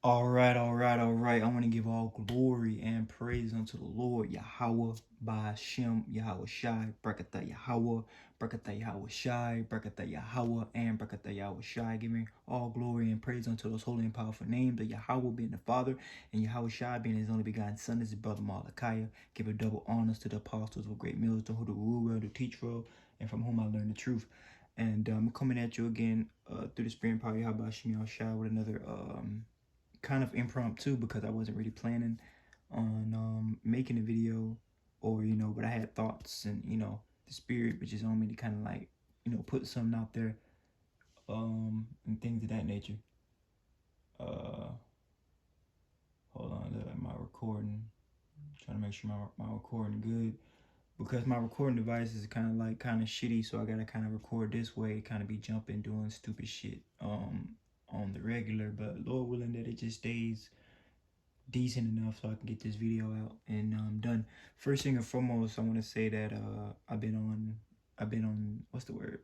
All right. I want to give all glory and praise unto the Lord, Yahawah, by Shem, Yahawashi, Brakatha Yahawah, Brakatha Yahawashi, Brakatha Yahawah, and Brakatha Yahawashi. Give me all glory and praise unto those holy and powerful names, of Yahawah being the Father, and Yahawashi being his only begotten Son, his brother Malachiah. Give a double honors to the apostles with great meals, to who to rule well, to teach well, and from whom I learned the truth. And I'm coming at you again through the spirit and power of Yahweh Shem Yahawashi with another kind of impromptu because I wasn't really planning on making a video, or but I had thoughts, and the spirit which is on me to kind of like put something out there, and things of that nature. uh Hold on, look at my recording, trying to make sure my recording good, because my recording device is kind of shitty, so I gotta kind of record this way, kind of be jumping doing stupid shit on the regular, but Lord willing that it just stays decent enough so I can get this video out and done. First thing and foremost, I want to say that I've been on what's the word?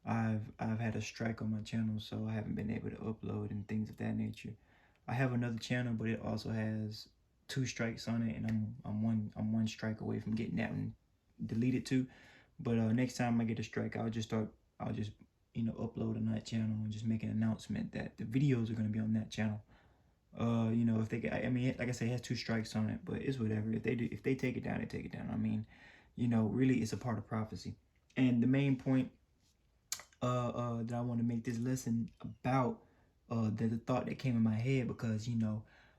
I've had a strike on my channel, so I haven't been able to upload and things of that nature. I have another channel, but it also has 2 strikes on it, and I'm one strike away from getting that one deleted too. But next time I get a strike, I'll just upload on that channel and just make an announcement that the videos are going to be on that channel. If they get, I mean, like I said, it has 2 strikes on it, but it's whatever. If they take it down, they take it down. I mean, really, it's a part of prophecy. And the main point that I want to make this lesson about, the thought that came in my head, because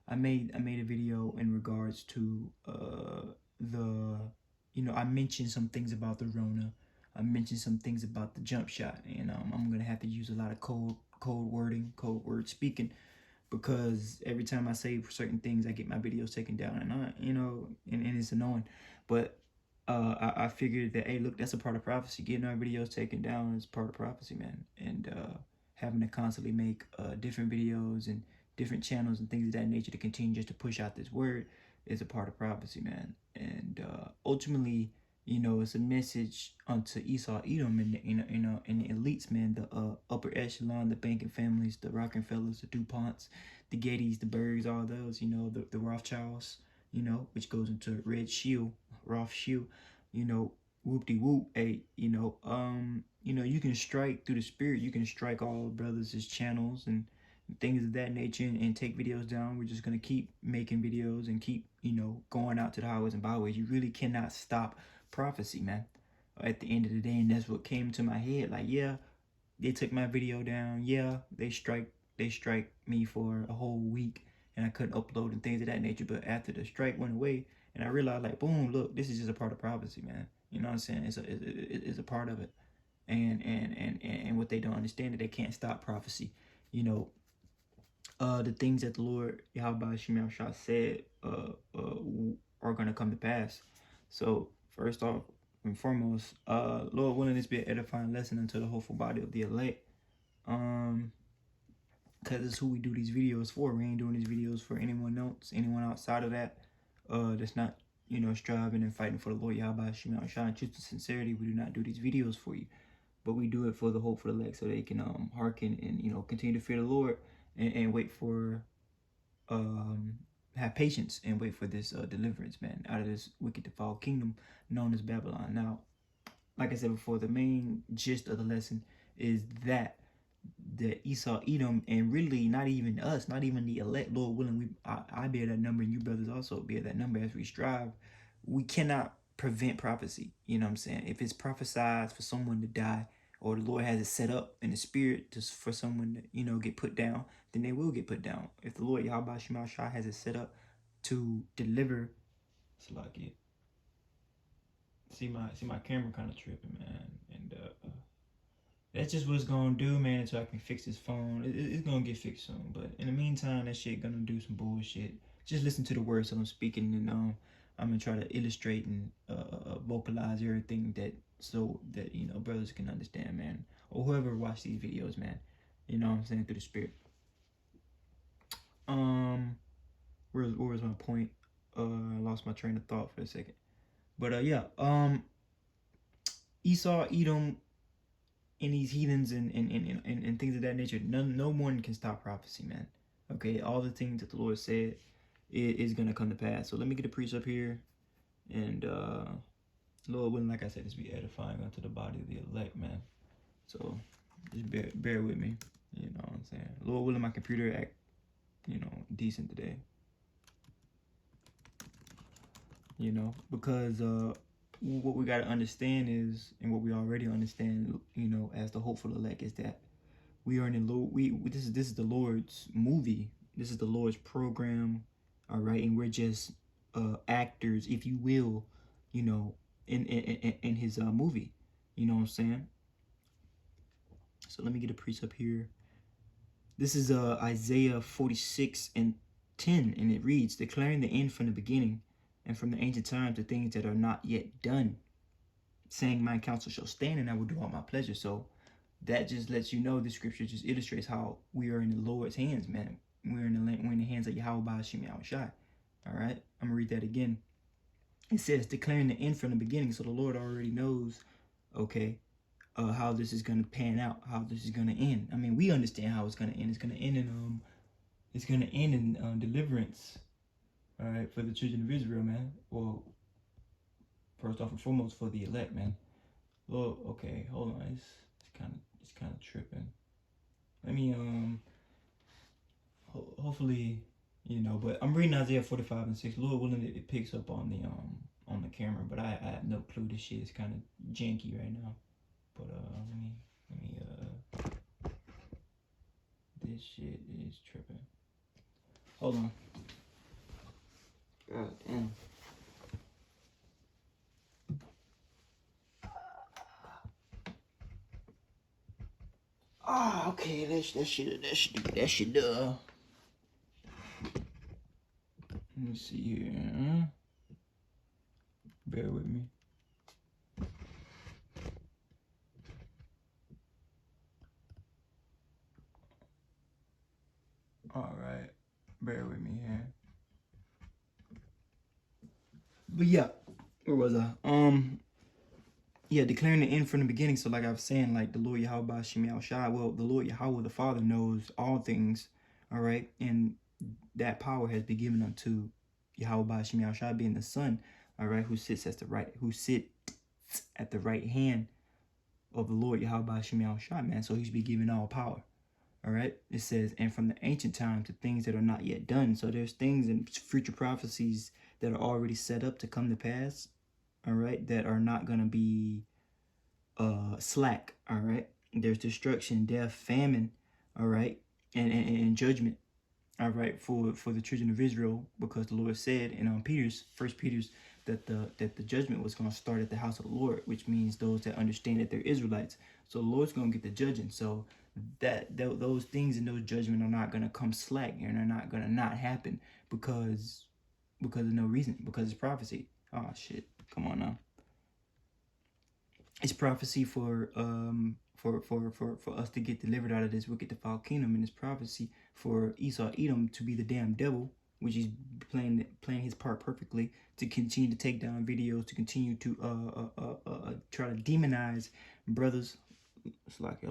I made a video in regards to the I mentioned some things about the Rona. I mentioned some things about the jump shot, and I'm gonna have to use a lot of code word speaking, because every time I say certain things, I get my videos taken down, and and it's annoying. But I figured that, hey, look, that's a part of prophecy. Getting our videos taken down is part of prophecy, man. And having to constantly make different videos and different channels and things of that nature to continue just to push out this word is a part of prophecy, man. And ultimately, it's a message unto Esau, Edom, and and the elites, man, the upper echelon, the banking families, the Rockefellers, the DuPonts, the Gettys, the Bergs, all those, the Rothschilds, which goes into Red Shield, Rothschild, whoop de whoop, hey, you can strike through the spirit, you can strike all brothers' channels and things of that nature, and take videos down. We're just gonna keep making videos and keep, going out to the highways and byways. You really cannot stop prophecy, man. At the end of the day, and that's what came to my head. Like, yeah, they took my video down. Yeah, they strike me for a whole week, and I couldn't upload and things of that nature. But after the strike went away, and I realized, like, boom, look, this is just a part of prophecy, man. You know what I'm saying? It's a part of it. And what they don't understand, that they can't stop prophecy. You know, the things that the Lord Yahweh Shemel Shah said are gonna come to pass. So first off and foremost, Lord willing, this be an edifying lesson unto the hopeful body of the elect. Because it's who we do these videos for. We ain't doing these videos for anyone else, anyone outside of that, that's not, striving and fighting for the Lord Yahweh Shemel Shah in truth and sincerity. We do not do these videos for you, but we do it for the hopeful elect, so they can hearken and continue to fear the Lord, and wait for have patience and wait for this deliverance, man, out of this wicked defiled kingdom known as Babylon. Now, like I said before, the main gist of the lesson is that Esau, Edom, and really not even us, not even the elect, Lord willing, I bear that number, and you brothers also bear that number as we strive. We cannot prevent prophecy. You know what I'm saying? If it's prophesied for someone to die, or the Lord has it set up in the spirit just for someone to, get put down, then they will get put down. If the Lord Yahweh Shema Shah has it set up to deliver, it's like it. See my camera kind of tripping, man, and that's just what it's gonna do, man, until I can fix this phone. It's gonna get fixed soon, but in the meantime, that shit gonna do some bullshit. Just listen to the words that I'm speaking, and I'm gonna try to illustrate and vocalize everything, that so that brothers can understand, man, or whoever watch these videos, man. You know what I'm saying, through the spirit. Where was my point? I lost my train of thought for a second, but yeah, Esau, Edom, and these heathens and things of that nature, no one can stop prophecy, man. Okay, all the things that the Lord said is gonna come to pass. So let me get a priest up here, and Lord willing, like I said, this be edifying unto the body of the elect, man. So just bear with me. You know what I'm saying? Lord willing, my computer act, decent today. Because what we got to understand is, and what we already understand, as the hopeful elect, is that we are in the Lord. This is the Lord's movie. This is the Lord's program, all right, and we're just actors, if you will, in His movie. You know what I'm saying? So let me get a priest up here. This is Isaiah 46:10, and it reads, "Declaring the end from the beginning, and from the ancient times the things that are not yet done, saying, my counsel shall stand, and I will do all my pleasure." So that just lets you know, this scripture just illustrates how we are in the Lord's hands, man. We're in the hands of Yahawashi. All right, I'm gonna read that again. It says, declaring the end from the beginning. So the Lord already knows, okay, how this is gonna pan out, how this is gonna end. I mean, we understand how it's gonna end. It's gonna end in deliverance, all right, for the children of Israel, man. Well, first off and foremost, for the elect, man. Well, okay, hold on. It's kind of tripping. Let me hopefully, but I'm reading Isaiah 45:6. Lord willing, it picks up on the camera, but I have no clue. This shit is kind of janky right now. But let me this shit is tripping. Hold on. God damn. Okay, that should let me see here. Bear with me. All right, bear with me here. But yeah, where was I? Yeah, declaring the end from the beginning. So like I was saying, like the Lord Yahawah, well, the Lord Yahawah, the Father, knows all things, all right? And that power has been given unto Yahawah, being the Son, all right, who sits at the right hand of the Lord Yahawah, man. So he's been given all power. All right. It says, and from the ancient times to things that are not yet done. So there's things in future prophecies that are already set up to come to pass. All right. That are not going to be slack. All right. There's destruction, death, famine. All right. And judgment. All right. For the children of Israel, because the Lord said in First Peter's, that the judgment was going to start at the house of the Lord, which means those that understand that they're Israelites. So the Lord's going to get the judging. So those things and those judgments are not going to come slack, and they're not going to not happen because of no reason, because it's prophecy. Oh shit, come on now. It's prophecy for us to get delivered out of this wicked defiled kingdom, and it's prophecy for Esau Edom to be the damn devil, which is playing his part perfectly, to continue to take down videos, to continue to try to demonize brothers. It's like,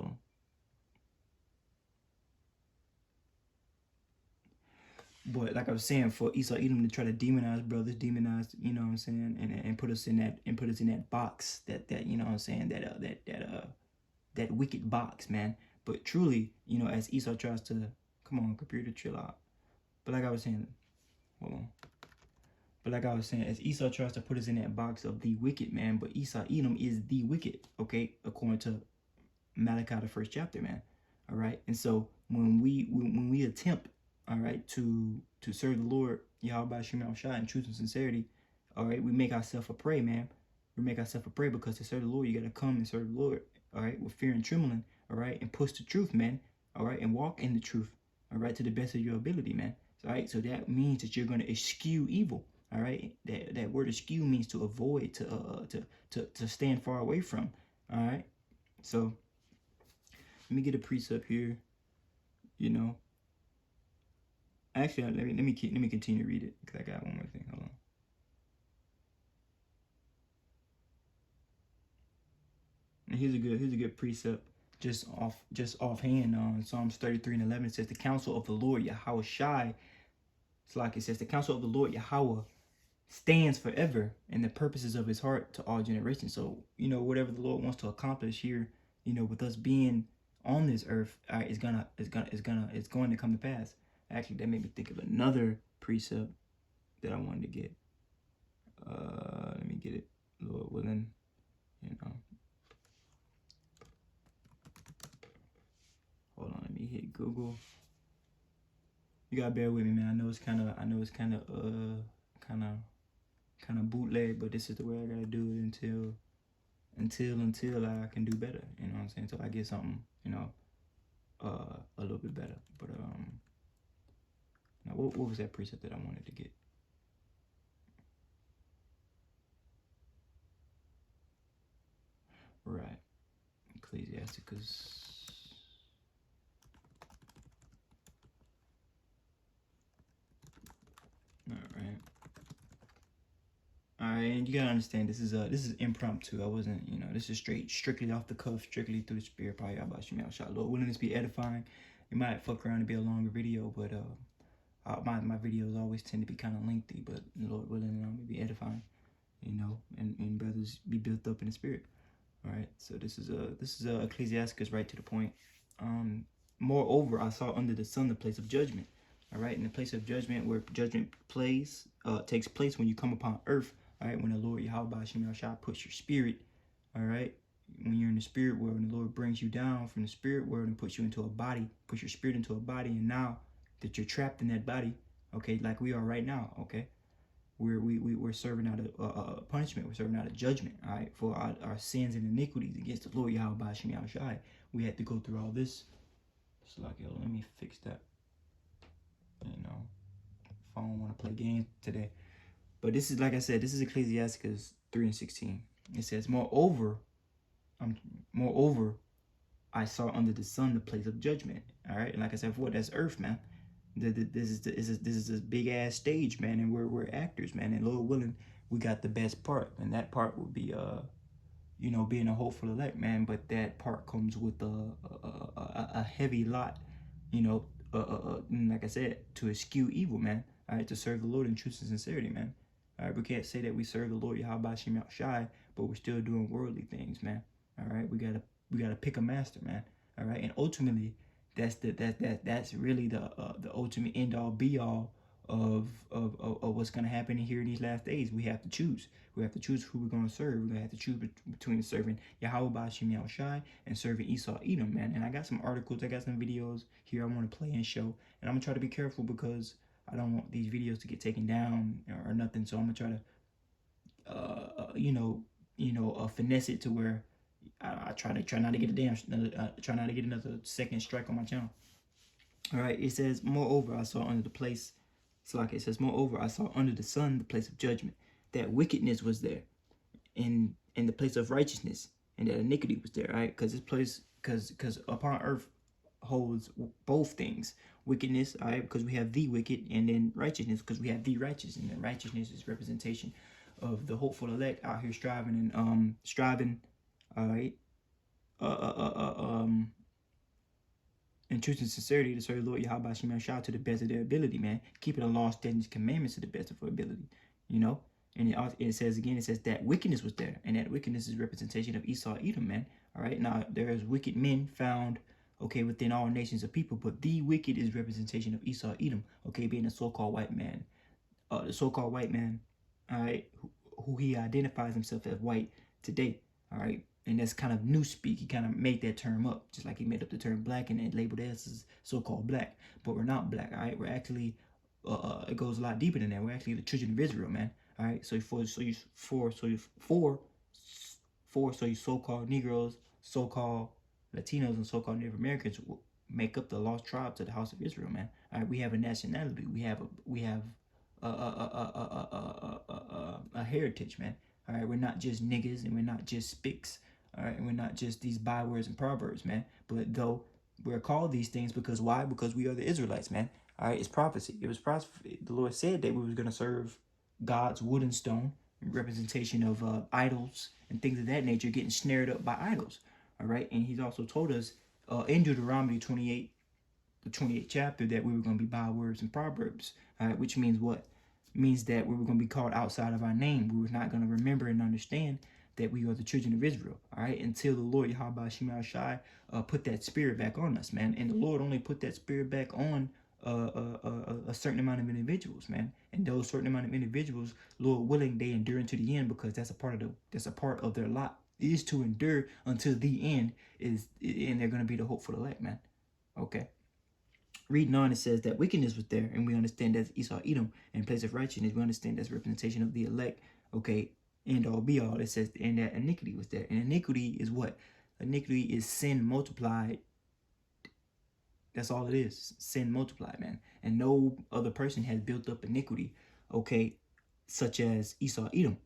but like I was saying, for Esau Edom to try to demonize brothers, you know what I'm saying, and put us in that box, that you know what I'm saying, that wicked box, man. But truly, as Esau tries to, come on, computer, chill out. But like I was saying, hold on. But like I was saying, as Esau tries to put us in that box of the wicked, man, but Esau Edom is the wicked, okay, according to Malachi, the first chapter, man. All right. And so when we attempt, all right, to serve the Lord Yahweh in truth and sincerity, all right, we make ourselves a prey, man. We make ourselves a prey, because to serve the Lord, you got to come and serve the Lord, all right, with fear and trembling, all right, and push the truth, man, all right, and walk in the truth, all right, to the best of your ability, man. All right, so that means that you're going to eschew evil, all right. That word eschew means to avoid, to stand far away from, all right. So let me get a precept here. Actually, let me continue to read it, because I got one more thing. Hold on. And here's a good precept just offhand. Psalms 33:11 it says the counsel of the Lord Yahawashi. It's like it says the counsel of the Lord Yahawah stands forever, and the purposes of his heart to all generations. So, whatever the Lord wants to accomplish here, with us being on this earth, it's going to come to pass. Actually, that made me think of another precept that I wanted to get. Let me get it, Lord willing. Hold on, let me hit Google. You gotta bear with me, man. I know it's kind of bootleg, but this is the way I gotta do it until I can do better. You know what I'm saying? Until I get something, a little bit better. But now what was that precept that I wanted to get? Right, Ecclesiasticus. All right, and you gotta understand this is impromptu. I wasn't, this is strictly off the cuff, strictly through the spirit. Probably about you, Lord willing, this be edifying. It might fuck around and be a longer video, but my videos always tend to be kind of lengthy. But Lord willing, I'm gonna be edifying, and brothers be built up in the spirit. All right, so this is Ecclesiasticus, right to the point. Moreover, I saw under the sun the place of judgment. All right, in the place of judgment, where judgment takes place when you come upon earth. All right, when the Lord Yahawah puts your spirit. All right, when you're in the spirit world, and the Lord brings you down from the spirit world and puts you into a body, puts your spirit into a body, and now that you're trapped in that body, okay, like we are right now, okay, we're serving out a punishment. We're serving out a judgment, all right, for our sins and iniquities against the Lord Yahawah. We had to go through all this. It's like, yo, let me fix that. If I don't want to play games today. But this is, like I said, this is Ecclesiasticus 3:16. It says, moreover, I saw under the sun the place of judgment. All right, and like I said before, that's earth, man. This is this big ass stage, man, and we're actors, man. And Lord willing, we got the best part, and that part would be being a hopeful elect, man. But that part comes with a heavy lot, like I said, to eschew evil, man. All right, to serve the Lord in truth and sincerity, man. All right, we can't say that we serve the Lord Yahawah, but we're still doing worldly things, man. All right, we gotta pick a master, man. All right, and ultimately, that's really the ultimate end all be all of what's gonna happen here in these last days. We have to choose. We have to choose who we're gonna serve. We're gonna have to choose between serving Yahawah and serving Esau Edom, man. And I got some articles, I got some videos here I want to play and show, and I'm gonna try to be careful because I don't want these videos to get taken down or nothing. So I'm gonna try to, finesse it to where I try not to get another second strike on my channel. All right, it says, moreover, I saw under the place. So like it says, moreover, I saw under the sun the place of judgment, that wickedness was there, in the place of righteousness, and that iniquity was there. Right, because this place, because upon earth holds both things, wickedness, all right, because we have the wicked, and then righteousness, because we have the righteous, and then righteousness is representation of the hopeful elect out here striving, all right, in truth and sincerity to serve the Lord Yahawah to the best of their ability, man. Keeping the law, statutes, commandments to the best of their ability, And it says again, it says that wickedness was there, and that wickedness is representation of Esau Edom, man. All right, now there is wicked men found, okay, within all nations of people, but the wicked is representation of Esau Edom, okay, being a so-called white man, all right, who he identifies himself as white today, all right. And that's kind of new speak. He kind of made that term up, just like he made up the term black and then labeled us as so-called black. But we're not black, all right? We're actually, it goes a lot deeper than that. We're actually the children of Israel, man. All right. So you so-called Negroes, so-called Latinos, and so-called Native Americans make up the lost tribes of the house of Israel, man. All right. We have a nationality. We have a heritage, man. All right. We're not just niggas, and we're not just spicks. All right, and we're not just these bywords and proverbs, man. But though we're called these things, because why? Because we are the Israelites, man. All right, it's prophecy. It was prophecy. The Lord said that we was gonna serve God's wood and stone, representation of idols and things of that nature, getting snared up by idols. All right, and he's also told us in Deuteronomy 28, the 28th chapter, that we were going to be bywords and proverbs. All right, which means what? It means that we were going to be called outside of our name. We were not going to remember and understand that we are the children of Israel. All right, until the Lord Yahawashi put that spirit back on us, man. And the Lord only put that spirit back on a certain amount of individuals, man. And those certain amount of individuals, Lord willing, they endure into the end, because that's a part of their lot, is to endure until the end, and they're going to be the hopeful elect, man. Okay. Reading on, it says that wickedness was there, and we understand that's Esau, Edom, in place of righteousness. We understand that's representation of the elect. Okay, end all be all. It says, and that iniquity was there, and iniquity is what? Iniquity is sin multiplied. That's all it is. Sin multiplied, man. And no other person has built up iniquity, okay, such as Esau, Edom.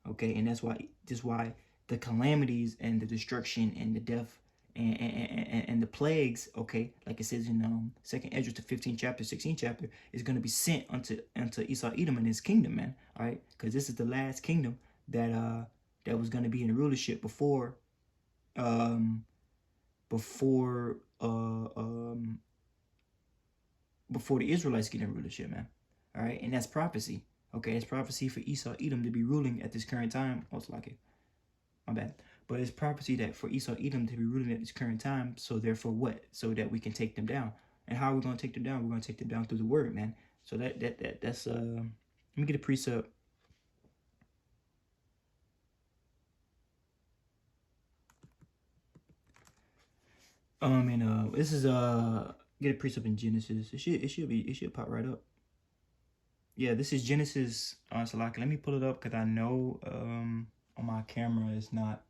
Okay, and that's why the calamities and the destruction and the death and the plagues, okay, like it says in Second Ezra, the 15th chapter, 16th chapter, is going to be sent unto Esau, Edom, and his kingdom, man. All right, because this is the last kingdom that was going to be in rulership before um before before the Israelites get in rulership, man. All right, and that's prophecy. Okay, it's prophecy for Esau, Edom to be ruling at this current time. Oh, it's like it. My bad. But it's prophecy that for Esau, Edom to be ruling at this current time. So therefore, what? So that we can take them down. And how are we gonna take them down? We're gonna take them down through the word, man. So that's let me get a precept. And this is get a precept in Genesis. It should pop right up. Yeah, this is Genesis. So like, let me pull it up because I know on my camera it's not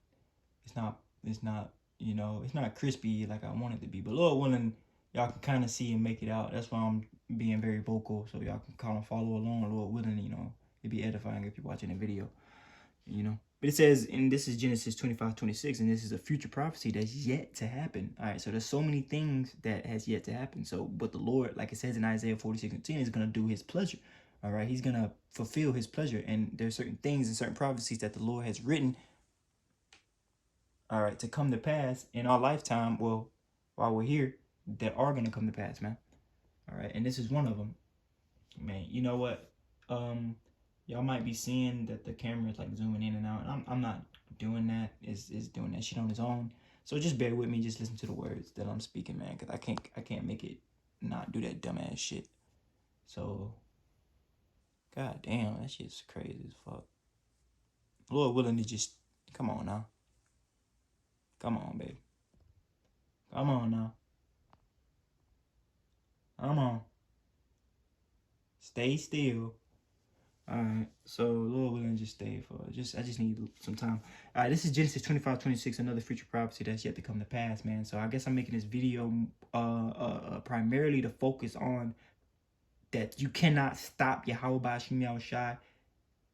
it's not crispy like I want it to be. But Lord willing, y'all can kind of see and make it out. That's why I'm being very vocal, so y'all can kind of follow along. Lord willing, it'd be edifying if you're watching the video, But it says, and this is Genesis 25:26, and this is a future prophecy that's yet to happen. All right, so there's so many things that has yet to happen. So, but the Lord, like it says in Isaiah 46:10, is going to do his pleasure. All right, he's going to fulfill his pleasure. And there's certain things and certain prophecies that the Lord has written, all right, to come to pass in our lifetime, well, while we're here, that are going to come to pass, man. All right, and this is one of them. Man, you know what? Y'all might be seeing that the camera is like zooming in and out. I'm not doing that. It's doing that shit on its own. So just bear with me. Just listen to the words that I'm speaking, man, because I can't make it not do that dumbass shit. So, god damn, that shit's crazy as fuck. Lord willing to just come on now. Come on, baby. Come on now. Come on. Stay still. Alright, so Lord willing, just stay for I just need some time. Alright, this is Genesis 25:26, another future prophecy that's yet to come to pass, man. So I guess I'm making this video primarily to focus on that you cannot stop Yahawah,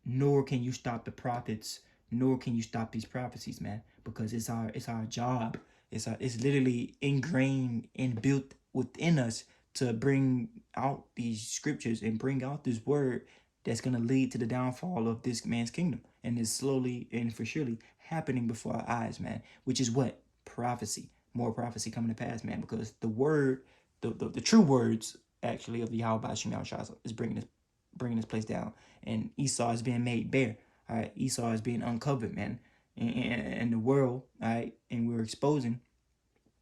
nor can you stop the prophets, nor can you stop these prophecies, man, because it's our job. It's literally ingrained and built within us to bring out these scriptures and bring out this word that's going to lead to the downfall of this man's kingdom. And it's slowly and for surely happening before our eyes, man, which is what? Prophecy. More prophecy coming to pass, man, because the word, the true words, actually, of the Yahawah is bringing this place down. And Esau is being made bare. All right, Esau is being uncovered, man. And the world, all right, and we're exposing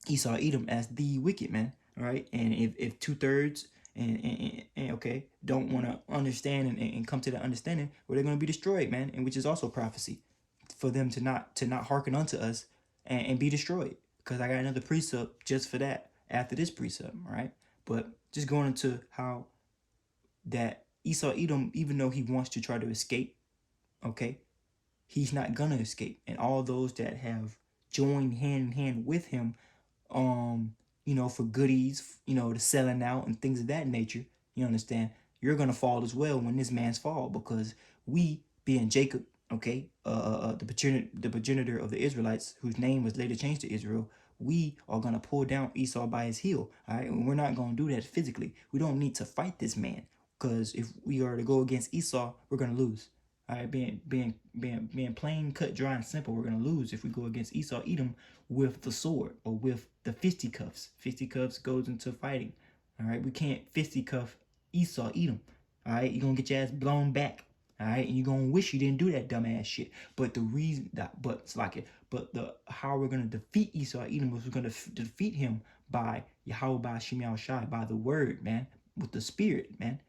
Esau, Edom as the wicked, man. All right, and if 2/3 and okay don't want to understand and come to that understanding, well, they're going to be destroyed, man. And which is also prophecy for them to not hearken unto us and be destroyed. Because I got another precept just for that after this precept, right? But just going into how that Esau, Edom, even though he wants to try to escape, okay, he's not gonna escape. And all those that have joined hand in hand with him, for goodies, the selling out and things of that nature, you understand, you're gonna fall as well when this man's fall, because we, being Jacob, okay, the progenitor of the Israelites, whose name was later changed to Israel, we are gonna pull down Esau by his heel. All right, and we're not gonna do that physically. We don't need to fight this man, because if we are to go against Esau, we're gonna lose. All right, being plain, cut, dry, and simple. We're gonna lose if we go against Esau, Edom with the sword or with the fisticuffs. Fisticuffs goes into fighting. All right, we can't fisticuff Esau, Edom. All right, you're gonna get your ass blown back. All right, and you're gonna wish you didn't do that dumbass shit. But the reason that, but it's like it, but the how we're gonna defeat Esau, Edom was we're gonna defeat him by Yahawah by Yahawashi, by the word, man, with the spirit, man.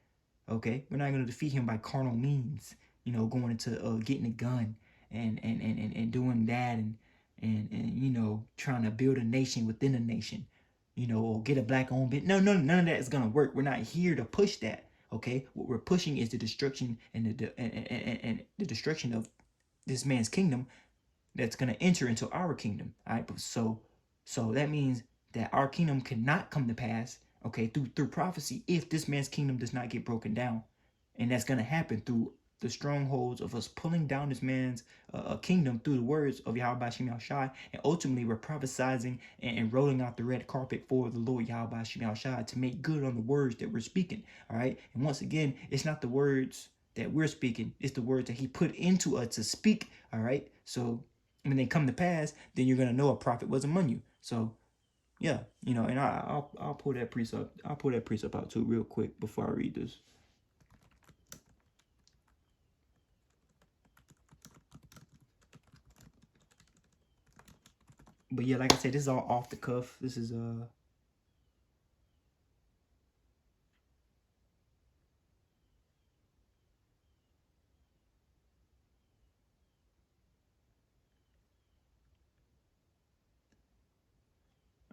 Okay, we're not gonna defeat him by carnal means. You know, going into getting a gun and doing that and you know trying to build a nation within a nation. You know, or get a black owned bit. No, none of that is gonna work. We're not here to push that. Okay, what we're pushing is the destruction and the destruction of this man's kingdom that's going to enter into our kingdom. All right, so that means that our kingdom cannot come to pass, okay, through prophecy if this man's kingdom does not get broken down, and that's going to happen through the strongholds of us pulling down this man's kingdom through the words of Yahweh Shem Shai, and ultimately we're prophesying and rolling out the red carpet for the Lord Yahweh Shem Shai to make good on the words that we're speaking. All right, and once again, it's not the words that we're speaking, it's the words that He put into us to speak. All right, so when they come to pass, then you're gonna know a prophet was among you. So yeah, you know, and I'll pull that precept. I'll pull that precept out too real quick before I read this. But yeah, like I said, this is all off the cuff. This is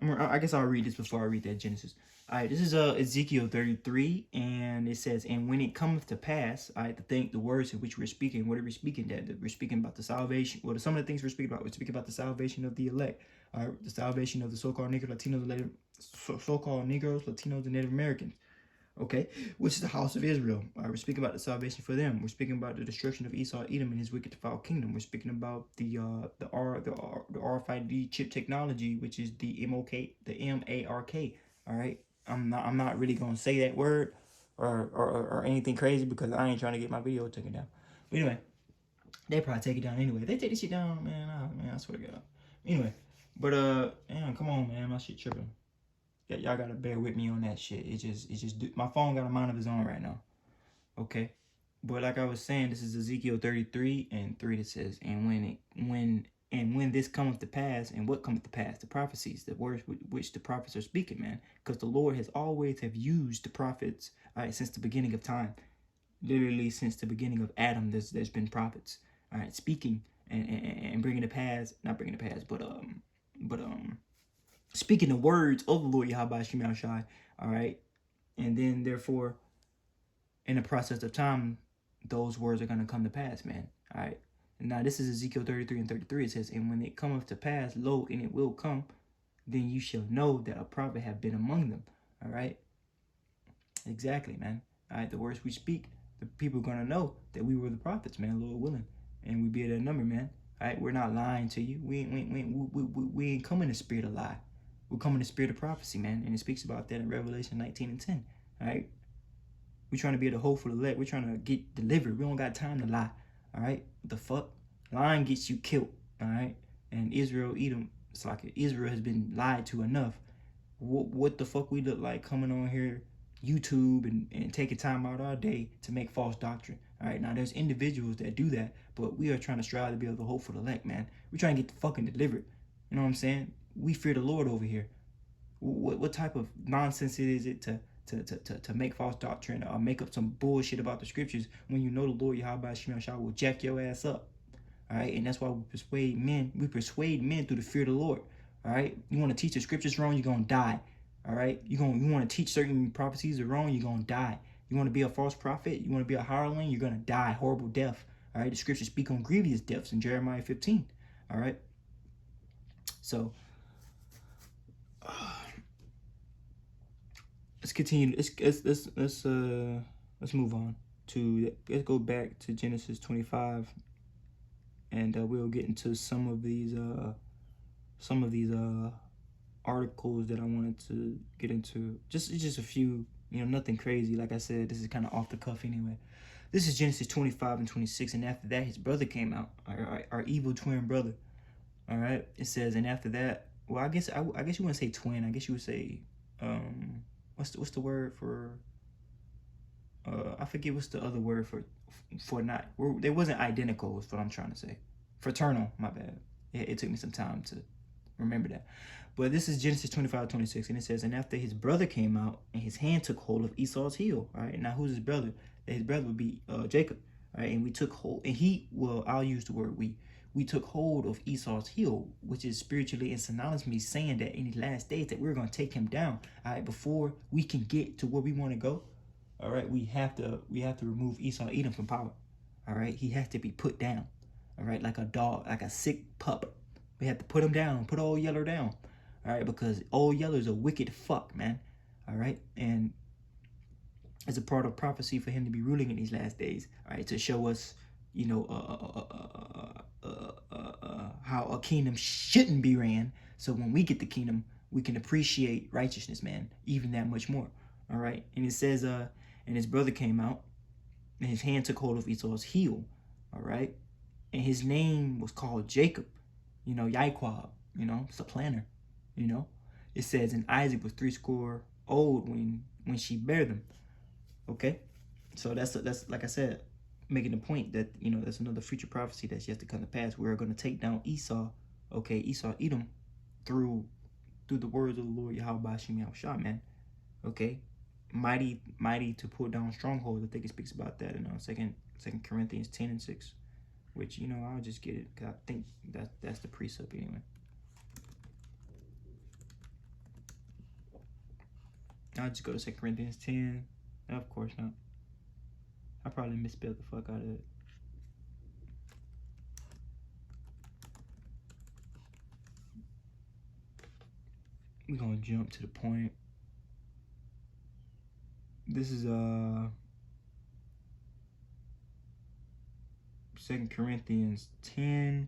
I guess I'll read this before I read that Genesis. All right, this is Ezekiel 33, and it says, "And when it cometh to pass, I have to think the words in which we're speaking. What are we speaking? That we're speaking about the salvation. Well, some of the things we're speaking about. We're speaking about the salvation of the elect. All right, the salvation of the so-called Negro, Latinos, so-called Negroes, Latinos, and Native Americans. Okay, which is the house of Israel. We're speaking about the salvation for them. We're speaking about the destruction of Esau, Edom, and his wicked foul kingdom. We're speaking about the RFID chip technology, which is the MARK. All right, I'm not really gonna say that word or anything crazy because I ain't trying to get my video taken down. But anyway, they probably take it down anyway. If they take this shit down, man. I swear to God. Anyway, but damn, come on, man, my shit tripping. Yeah, y'all gotta bear with me on that shit. It's just my phone got a mind of its own right now. Okay, but like I was saying, this is Ezekiel 33 and 3 that says, and when this cometh to pass, and what cometh to pass, the prophecies, the words which the prophets are speaking, man, because the Lord has always have used the prophets, all right, since the beginning of time, literally since the beginning of Adam. There's been prophets, all right, speaking and bringing to pass, not bringing to pass, but speaking the words of the Lord Yahweh Shem Shai, all right, and then therefore, in the process of time, those words are gonna come to pass, man. All right. And now this is Ezekiel 33 and 33. It says, "And when it cometh to pass, lo, and it will come, then you shall know that a prophet have been among them." All right. Exactly, man. All right. The words we speak, the people are gonna know that we were the prophets, man. Lord willing, and we be at that number, man. All right. We're not lying to you. We ain't coming in the spirit of lie. We're coming in the spirit of prophecy, man. And it speaks about that in Revelation 19 and 10. All right. We're trying to be the hopeful elect. We're trying to get delivered. We don't got time to lie. All right. What the fuck? Lying gets you killed. All right. And Israel, Edom, it's like Israel has been lied to enough. What the fuck we look like coming on here, YouTube, and taking time out of our day to make false doctrine. All right. Now, there's individuals that do that, but we are trying to strive to be the hopeful elect, man. We're trying to get the fucking delivered. You know what I'm saying? We fear the Lord over here. What type of nonsense is it to make false doctrine or make up some bullshit about the scriptures when you know the Lord Yahweh Shem Shah will jack your ass up? All right, and that's why we persuade men. We persuade men through the fear of the Lord. All right, you want to teach the scriptures wrong, you're gonna die. All right, you want to teach certain prophecies are wrong, you're gonna die. You want to be a false prophet, you want to be a hireling, you're gonna die horrible death. All right, the scriptures speak on grievous deaths in Jeremiah 15. All right, so let's continue. Let's move on to, let's go back to Genesis 25, and we'll get into some of these articles that I wanted to get into. Just a few nothing crazy. Like I said, this is kind of off the cuff anyway. This is Genesis 25 and 26. And after that, his brother came out, our evil twin brother. All right. It says, and after that, well, I guess you wouldn't say twin. I guess you would say, what's the word for? I forget what's the other word for not. They wasn't identical. Is what I'm trying to say. Fraternal. My bad. It took me some time to remember that. But this is Genesis 25:26, and it says, and after his brother came out, and his hand took hold of Esau's heel. All right. Now who's his brother? His brother would be Jacob. All right. And we took hold, and I'll use the word we. We took hold of Esau's heel, which is spiritually and synonymously saying that in the last days that we're going to take him down. All right. Before we can get to where we want to go. All right. We have to remove Esau Edom from power. All right. He has to be put down. All right. Like a dog, like a sick pup. We have to put him down. Put old Yeller down. All right, because old Yeller is a wicked fuck, man. All right, and it's a part of prophecy for him to be ruling in these last days. All right, to show us, how a kingdom shouldn't be ran. So when we get the kingdom, we can appreciate righteousness, man, even that much more. All right, and it says, and his brother came out, and his hand took hold of Esau's heel. All right, and his name was called Jacob. Yahawah. Supplanter. It says, and Isaac was 80 old when she bare them. Okay, so that's like I said, making the point that that's another future prophecy that's yet to come to pass. We're going to take down Esau, Esau Edom, through the words of the Lord Yahawah, man. Okay, mighty to pull down strongholds. I think it speaks about that in Second Corinthians 10:6, which I'll just get it because I think that's the precept anyway. I'll just go to 2 Corinthians 10. Of course not. I probably misspelled the fuck out of it. We're going to jump to the point. This is 2 Corinthians 10.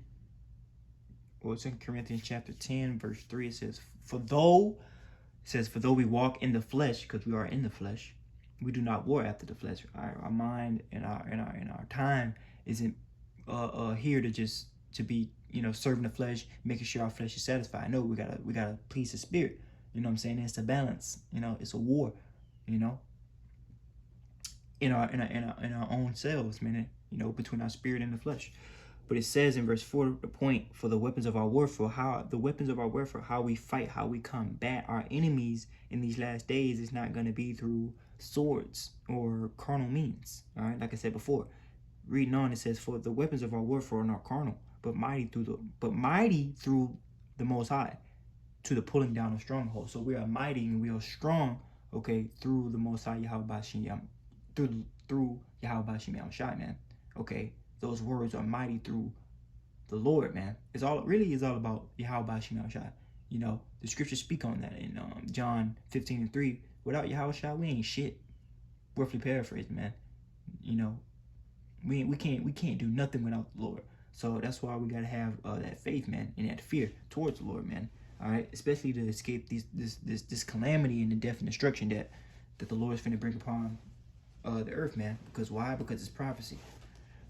Well, 2 Corinthians chapter 10, verse 3. It says, for though we walk in the flesh, because we are in the flesh, we do not war after the flesh. Our mind and our time isn't here to be serving the flesh, making sure our flesh is satisfied. No, we gotta please the spirit. You know what I'm saying? It's a balance. It's a war. In our own selves, man. Between our spirit and the flesh. But it says in verse 4, the point for the weapons of our warfare, how we fight, how we combat our enemies in these last days is not going to be through swords or carnal means. All right, like I said before, reading on, it says, for the weapons of our warfare are not carnal, but mighty through the Most High, to the pulling down of strongholds. So we are mighty and we are strong, through the Most High Yahawah, through Yahawah, man. Okay. Those words are mighty through the Lord, man. It really is all about Yahawah. The scriptures speak on that in John 15:3. Without Yahawah, we ain't shit. Roughly paraphrased, man. We can't do nothing without the Lord. So that's why we gotta have that faith, man, and that fear towards the Lord, man. All right, especially to escape this calamity and the death and destruction that the Lord is finna bring upon the earth, man. Because why? Because it's prophecy.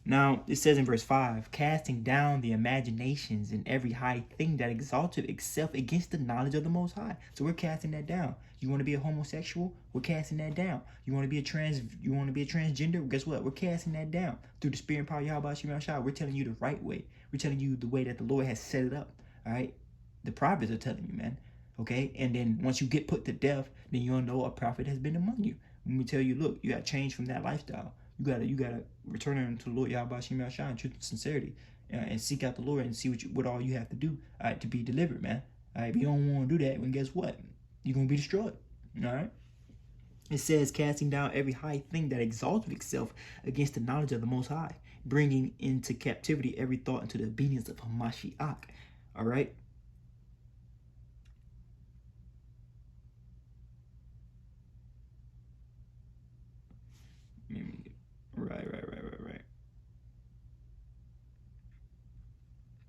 Now, it says in verse 5, casting down the imaginations and every high thing that exalted itself against the knowledge of the Most High. So we're casting that down. You want to be a homosexual? We're casting that down. You want to be a transgender? Guess what? We're casting that down. Through the spirit and power of Yahawah, we're telling you the right way. We're telling you the way that the Lord has set it up. All right? The prophets are telling you, man. Okay? And then once you get put to death, then you'll know a prophet has been among you. When we tell you, look, you got to change from that lifestyle. You gotta return unto the Lord Yahawah in truth and sincerity, and seek out the Lord and see what all you have to do to be delivered, man. All right, if you don't want to do that, then guess what? You're gonna be destroyed. All right. It says, casting down every high thing that exalted itself against the knowledge of the Most High, bringing into captivity every thought into the obedience of Hamashiach. All right. Right.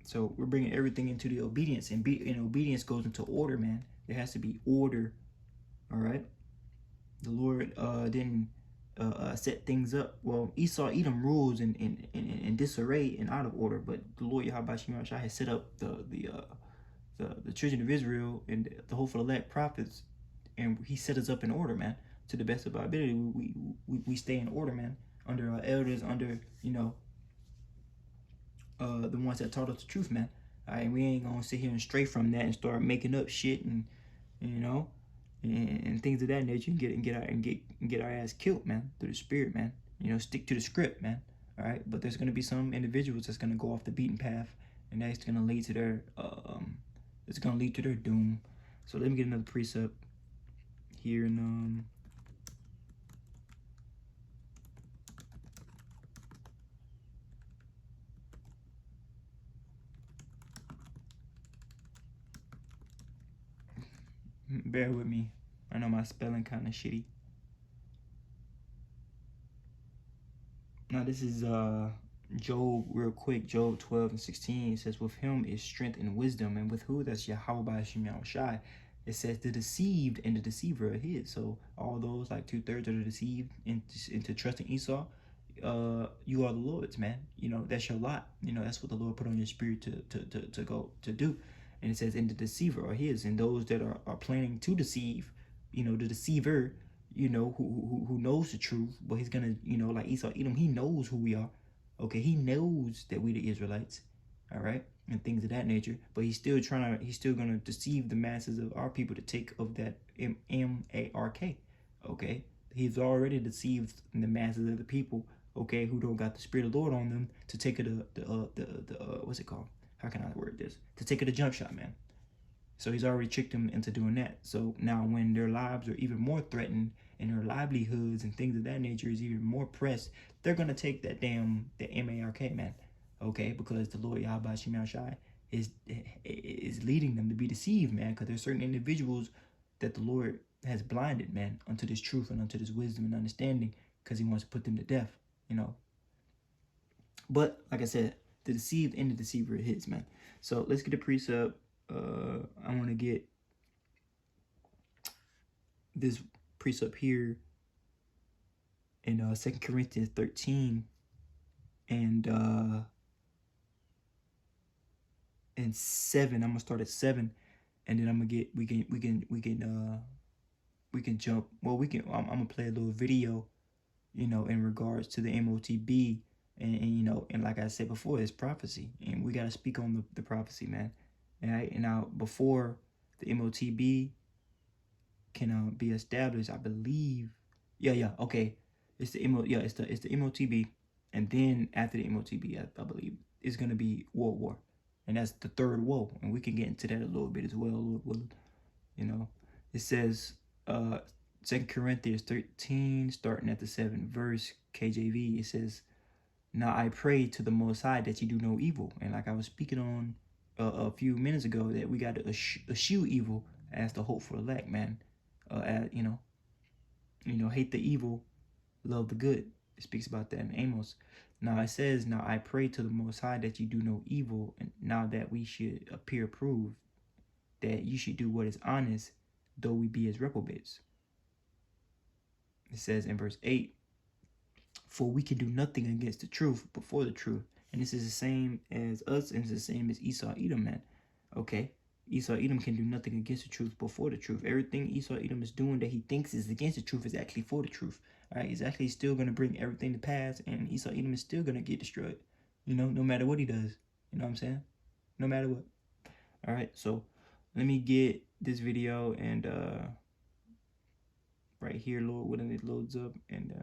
So we're bringing everything into the obedience, and obedience goes into order, man. There has to be order. All right. The Lord didn't set things up. Well, Esau, Edom rules in disarray and out of order, but the Lord Yahawashi has set up the children of Israel and the hopeful elect prophets, and He set us up in order, man. To the best of our ability, we stay in order, man. Under our elders, under the ones that taught us the truth, man. All right, we ain't gonna sit here and stray from that and start making up shit and you know and things of that nature and get our ass killed, man, through the spirit, man. Stick to the script, man. All right, but there's gonna be some individuals that's gonna go off the beaten path, and that's gonna lead to their it's gonna lead to their doom. So let me get another precept here and bear with me. I know my spelling kind of shitty. Now this is Job real quick. Job 12:16. It says, with him is strength and wisdom, and with who? That's Yahawashi. It says the deceived and the deceiver are his. So all those, like 2/3 of the deceived into trusting Esau, you are the Lord's, man. That's your lot. That's what the Lord put on your spirit to go to do. And it says, and the deceiver are his, and those that are planning to deceive, the deceiver, who knows the truth, but he's gonna, like Esau, Edom, he knows who we are. Okay, he knows that we the Israelites, all right, and things of that nature. But he's still gonna deceive the masses of our people to take of that M-A-R-K. Okay, he's already deceived the masses of the people. Okay, who don't got the spirit of the Lord on them to take it the what's it called? How can I word this? To take it a jump shot, man. So he's already tricked them into doing that. So now when their lives are even more threatened and their livelihoods and things of that nature is even more pressed, they're going to take that M-A-R-K, man. Okay, because the Lord Yahawashi is leading them to be deceived, man, because there's certain individuals that the Lord has blinded, man, unto this truth and unto this wisdom and understanding, because he wants to put them to death, But like I said, the deceived and the deceiver are his, man. So let's get a precept. I want to get this precept here in 2 Corinthians 13 and 7. I'm gonna start at 7, and then I'm gonna get we can jump. Well, I'm gonna play a little video, in regards to the MOTB, and like I said before, it's prophecy, and we gotta speak on the prophecy, man. All right, and now before the MOTB can be established, I believe. Yeah, okay. It's the MOTB, and then after the MOTB, I believe it's gonna be World War, and that's the third woe, and we can get into that a little bit as well, Lord willing. It says 2 Corinthians 13, starting at the 7th verse, KJV. It says, "Now I pray to the Most High that you do no evil," and like I was speaking on a few minutes ago, that we got to eschew evil as the hopeful elect, man. Hate the evil, love the good. It speaks about that in Amos. Now it says, "Now I pray to the Most High that you do no evil, and now that we should appear approved, that you should do what is honest, though we be as reprobates." It says in verse 8, "For we can do nothing against the truth, but for the truth." And this is the same as us, and it's the same as Esau, Edom, man. Okay? Esau, Edom can do nothing against the truth, but for the truth. Everything Esau, Edom is doing that he thinks is against the truth is actually for the truth. All right? He's actually still going to bring everything to pass, and Esau, Edom is still going to get destroyed. No matter what he does. You know what I'm saying? No matter what. All right? So let me get this video and right here, Lord willing, it loads up, and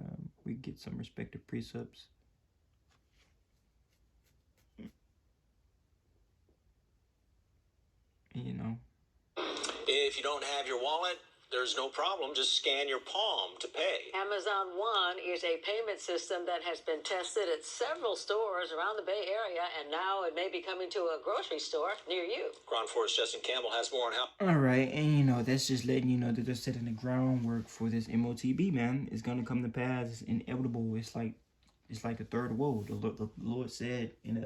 we get some respective precepts. If you don't have your wallet, there's no problem. Just scan your palm to pay. Amazon One is a payment system that has been tested at several stores around the Bay Area, and now it may be coming to a grocery store near you. Ground Force Justin Campbell has more on how. All right, and that's just letting you know that they're setting the groundwork for this MOTB, man. It's gonna come to pass. It's inevitable. It's like the third woe. The Lord said in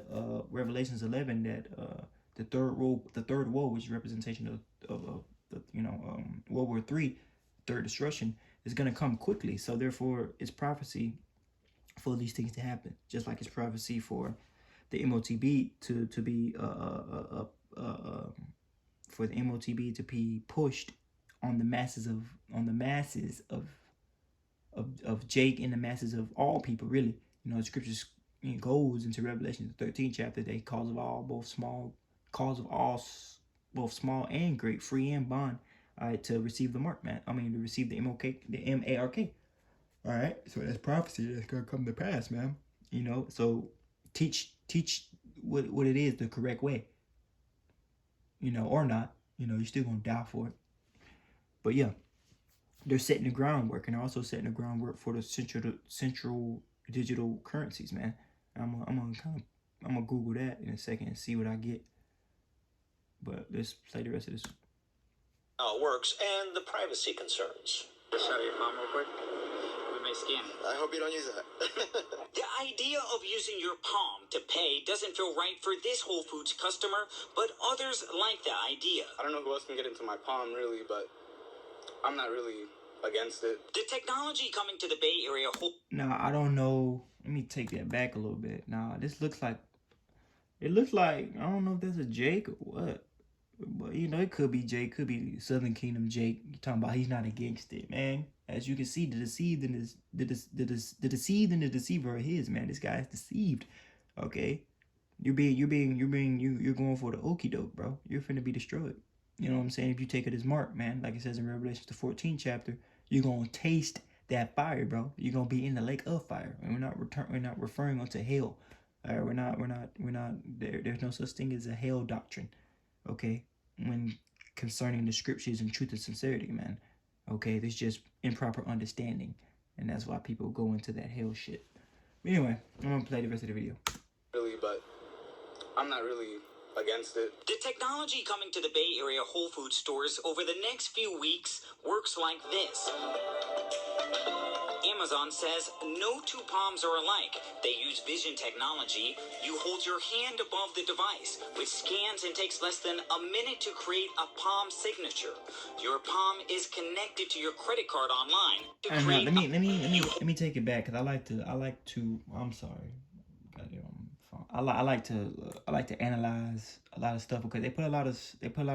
Revelations 11 that the third woe, which is representation of World War III, third destruction, It's gonna come quickly. So therefore, it's prophecy for these things to happen, just like it's prophecy for the MOTB to be for the MOTB to be pushed on the masses of Jake and the masses of all people, really. You know, the scriptures goes into Revelation the 13th chapter. They cause of all, both small and great, free and bond, all right, to receive the mark, man. I mean, to receive the MARK. All right, so that's prophecy that's gonna come to pass, man. You know, so teach what it is the correct way. You know, or not. You know, you're still gonna die for it. But yeah, they're setting the groundwork, and they're also setting the groundwork for the central digital currencies, man. I'm gonna Google that in a second and see what I get. But let's play the rest of this. How it works and the privacy concerns. Just show your phone real quick. We may scan it. I hope you don't use that. The idea of using your palm to pay doesn't feel right for this Whole Foods customer, but others like the idea. I don't know who else can get into my palm, really, but I'm not really against it. The technology coming to the Bay Area... Now, I don't know. Let me take that back a little bit. Now, this looks like... It looks like... I don't know if that's a Jake or what. But, you know, it could be Jake. Could be Southern Kingdom Jake. You're talking about he's not against it, man. As you can see, the deceived and the deceiver are his, man. This guy is deceived. Okay? You're going for the okie doke, bro. You're finna be destroyed. You know what I'm saying? If you take it as mark, man, like it says in Revelation the 14th chapter, you're gonna taste that fire, bro. You're gonna be in the lake of fire. And we're not referring onto hell. We're not there's no such thing as a hell doctrine. Okay? When concerning the scriptures and truth and sincerity, man. Okay, there's just improper understanding. And that's why people go into that hell shit. But anyway, I'm gonna play the rest of the video. Really, but I'm not really against it. The technology coming to the Bay Area Whole Foods stores over the next few weeks works like this. Amazon says no two palms are alike. They use vision technology. You hold your hand above the device, which scans and takes less than a minute to create a palm signature. Your palm is connected to your credit card online. Let me take it back, because I like to. I'm sorry. I like to analyze a lot of stuff, because they put a lot of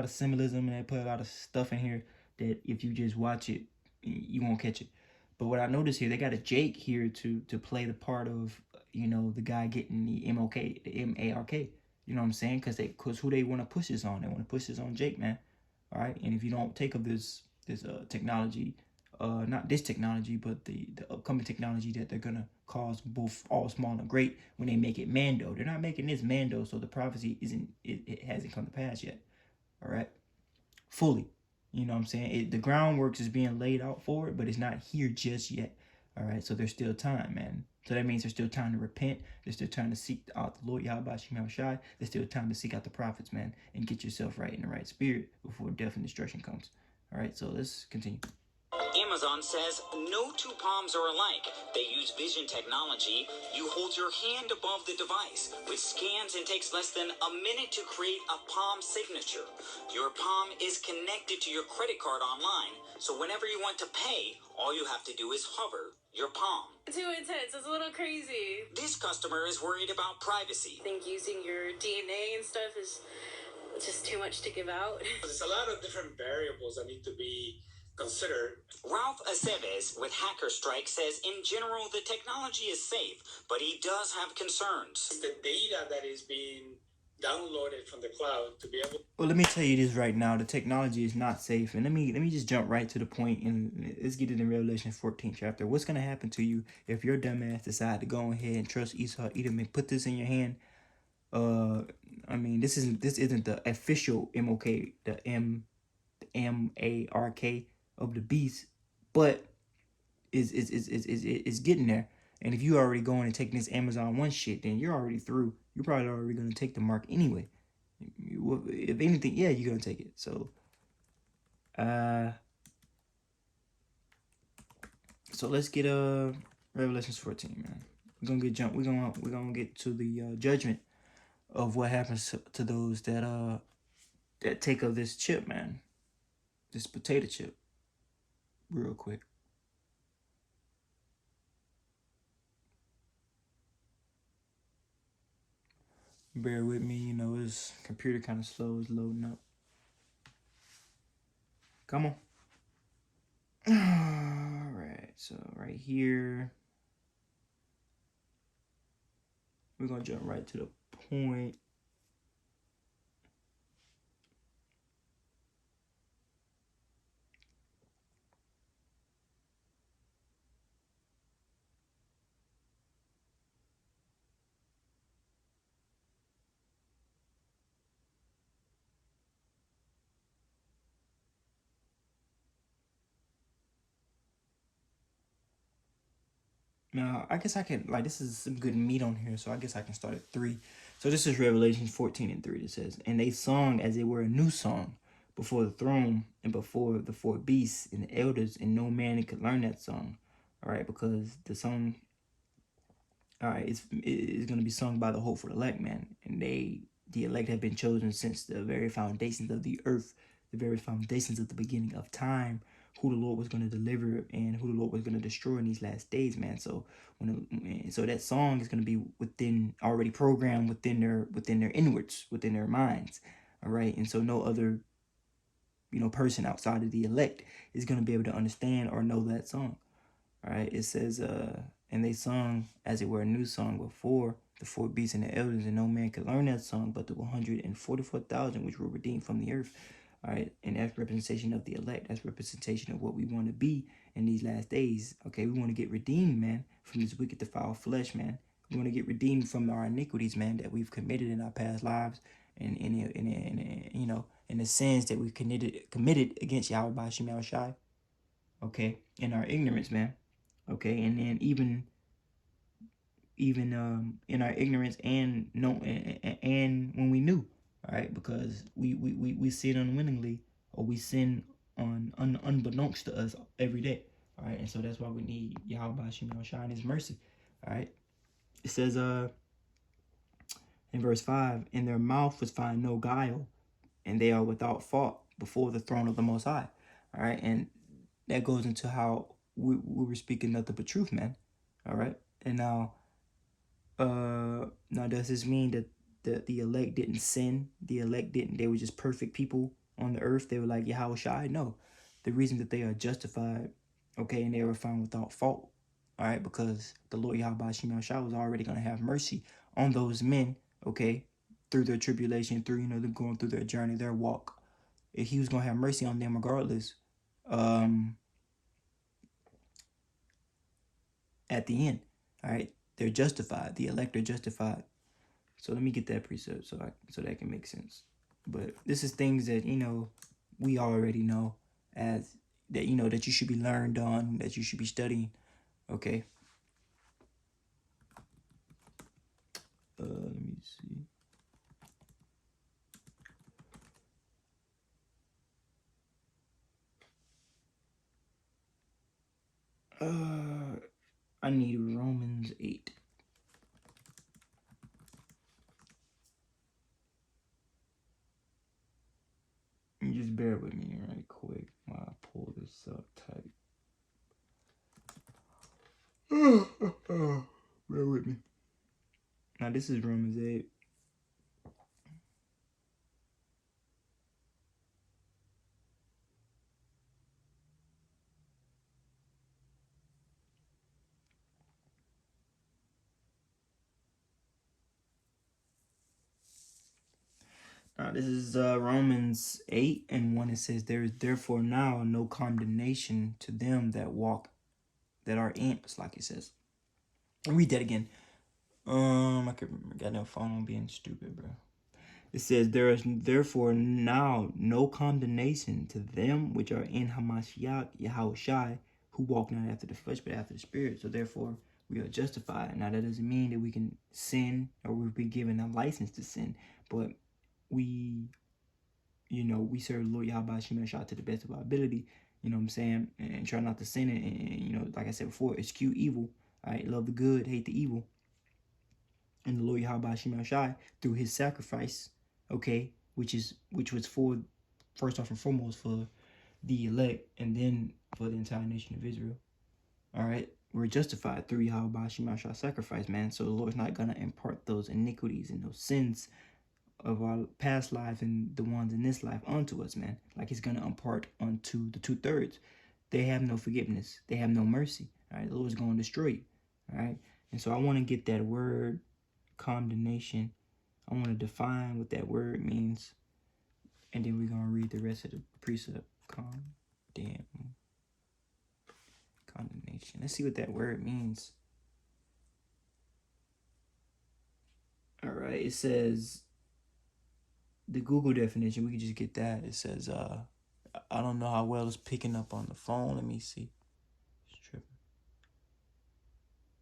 symbolism, and they put a lot of stuff in here that if you just watch it, you won't catch it. But what I noticed here, they got a Jake here to play the part of, you know, the guy getting the MARK. You know what I'm saying? Because who they want to push this on? They want to push this on Jake, man. All right. And if you don't take of this technology, not this technology, but the upcoming technology that they're gonna cause both all small and great when they make it Mando. They're not making this Mando, so the prophecy it hasn't come to pass yet. All right, fully. You know what I'm saying? The groundwork is being laid out for it, but it's not here just yet. All right, so there's still time, man. So that means there's still time to repent. There's still time to seek out the Lord Yahawashi. There's still time to seek out the prophets, man, and get yourself right in the right spirit before death and destruction comes. All right, so let's continue. Amazon says no two palms are alike. They use vision technology. You hold your hand above the device, which scans and takes less than a minute to create a palm signature. Your palm is connected to your credit card online, so whenever you want to pay, all you have to do is hover your palm. Too intense. It's a little crazy. This customer is worried about privacy. I think using your DNA and stuff is just too much to give out. There's a lot of different variables that need to be considered. Ralph Aceves with Hacker Strike says in general the technology is safe, but he does have concerns. The data that is being downloaded from the cloud to be able. Well, let me tell you this right now: the technology is not safe, and let me just jump right to the point, and let's get it in Revelation 14th chapter. What's gonna happen to you if your dumbass decide to go ahead and trust Esau, Edom, and put this in your hand? I mean, this isn't the official MOK, the MARK of the beast, but is getting there. And if you already going and taking this Amazon 1 shit, then you're already through. You're probably already going to take the mark anyway. If anything, yeah, you're going to take it. So, so let's get Revelations 14, man. We're gonna get to the judgment of what happens to those that take of this chip, man. This potato chip. Real quick. Bear with me, you know, his computer kind of slow, is loading up. Come on. All right, so right here, we're gonna jump right to the point. Now, I guess I can, like, this is some good meat on here, so I guess I can start at 3. So this is Revelation 14:3. It says, and they sung as it were a new song before the throne and before the 4 beasts and the elders, and no man could learn that song. All right, because the song, all right, it's going to be sung by the hopeful elect, man. And the elect have been chosen since the very foundations of the earth, the very foundations of the beginning of time, who the Lord was going to deliver and who the Lord was going to destroy in these last days, man. So so that song is going to be already programmed within their inwards, within their minds. All right. And so no other, person outside of the elect is going to be able to understand or know that song. All right. It says, and they sung as it were a new song before the 4 beasts and the elders, and no man could learn that song but the 144,000 which were redeemed from the earth. All right, and that's representation of the elect. That's representation of what we want to be in these last days. Okay, we want to get redeemed, man, from this wicked, defiled flesh, man. We want to get redeemed from our iniquities, man, that we've committed in our past lives, and in the sins that we've committed against Yahawah Shai. Okay, in our ignorance, man. Okay, and then even in our ignorance and when we knew, all right, because we sin unwillingly, or we sin unbeknownst to us every day, all right, and so that's why we need Yahawah shine His mercy, all right. It says in verse 5, in their mouth was found no guile, and they are without fault before the throne of the Most High, all right, and that goes into how we were speaking nothing but truth, man, all right, and now does this mean that the elect didn't sin? The elect didn't, they were just perfect people on the earth. They were like Yahawashi. No. The reason that they are justified, okay, and they were found without fault, all right, because the Lord Yahawah Shai was already going to have mercy on those men, okay, through their tribulation, through, them going through their journey, their walk. He was going to have mercy on them regardless. At the end, all right, they're justified. The elect are justified. So let me get that precept so that can make sense. But this is things that we already know, as that that you should be learned on, that you should be studying. Okay. Let me see. I need Romans 8. You just bear with me right quick while I pull this up tight. Bear with me. Now this is Romans 8. This is Romans 8:1. It says, there is therefore now no condemnation to them that are in. It's like it says. I'll read that again. I could remember. Got no phone being stupid, bro. It says, there is therefore now no condemnation to them which are in Hamashiach Yahawashi, who walk not after the flesh but after the spirit. So therefore we are justified. Now that doesn't mean that we can sin or we've been given a license to sin, but we serve Lord Yahawah Shai to the best of our ability, you know what I'm saying, and try not to sin and like I said before, eschew evil, all right, love the good, hate the evil. And the Lord Yahawah Shai, through his sacrifice, okay, which was for, first off and foremost, for the elect, and then for the entire nation of Israel. All right. we're justified through Yahawashi sacrifice, man. So the Lord's not gonna impart those iniquities and those sins of our past life and the ones in this life onto us, man. Like he's gonna impart onto the 2/3. They have no forgiveness. They have no mercy. All right, the Lord's gonna destroy you. All right, and so I want to get that word condemnation. I want to define what that word means, and then we're gonna read the rest of the precept. Condemnation. Let's see what that word means. All right, it says the Google definition. We can just get that. It says, I don't know how well it's picking up on the phone. Let me see. It's tripping.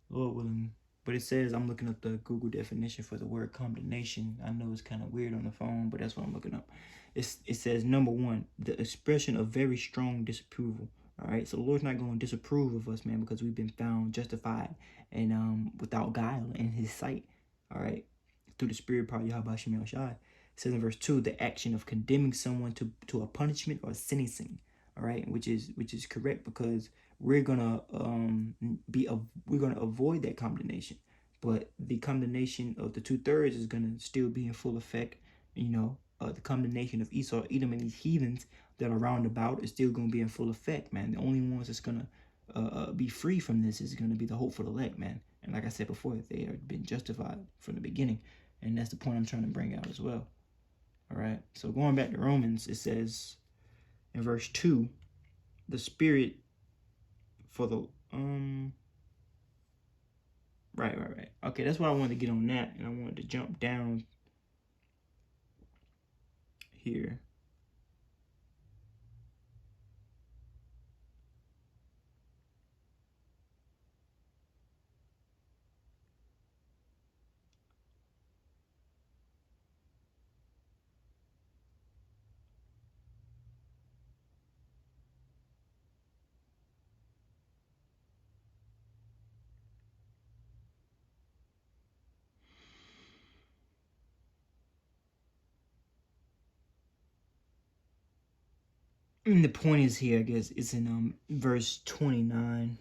Lord willing. But it says, I'm looking up the Google definition for the word condemnation. I know it's kind of weird on the phone, but that's what I'm looking up. It says, number one, the expression of very strong disapproval. All right, so the Lord's not going to disapprove of us, man, because we've been found justified and without guile in his sight. All right, through the Spirit, probably Yahawashi. It says in verse 2, the action of condemning someone to a punishment or sentencing. All right, which is correct, because we're gonna avoid that condemnation, but the condemnation of the 2/3 is gonna still be in full effect. The condemnation of Esau, Edom, and these heathens that are round about is still gonna be in full effect, man. The only ones that's gonna be free from this is gonna be the hopeful elect, man. And like I said before, they have been justified from the beginning, and that's the point I'm trying to bring out as well. All right, so going back to Romans, it says in verse 2, the Spirit for the right. Okay, that's what I wanted to get on that, and I wanted to jump down here. And the point is here, I guess, it's in verse 29.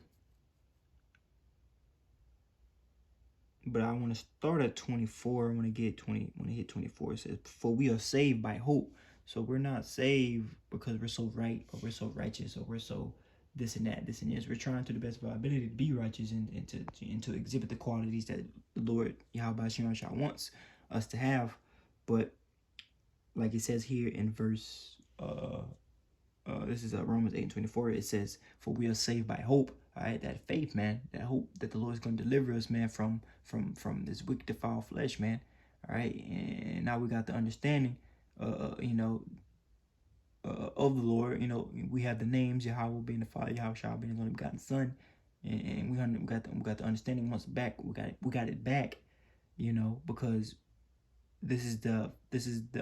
But I want to start at 24. I want to get 20. When I hit 24, it says, "For we are saved by hope." So we're not saved because we're so right, or we're so righteous, or we're so this and that, this and this. We're trying to the best of our ability to be righteous and to exhibit the qualities that the Lord Yahawah wants us to have. But like it says here in verse this is Romans 8:24. It says, "For we are saved by hope." All right, that faith, man, that hope that the Lord is going to deliver us, man, from this wicked, defiled flesh, man. All right, and now we got the understanding, of the Lord. We have the names, Yahawah being the Father, Yahawashi being the only begotten Son, and we got the understanding once back. We got it back, because this is the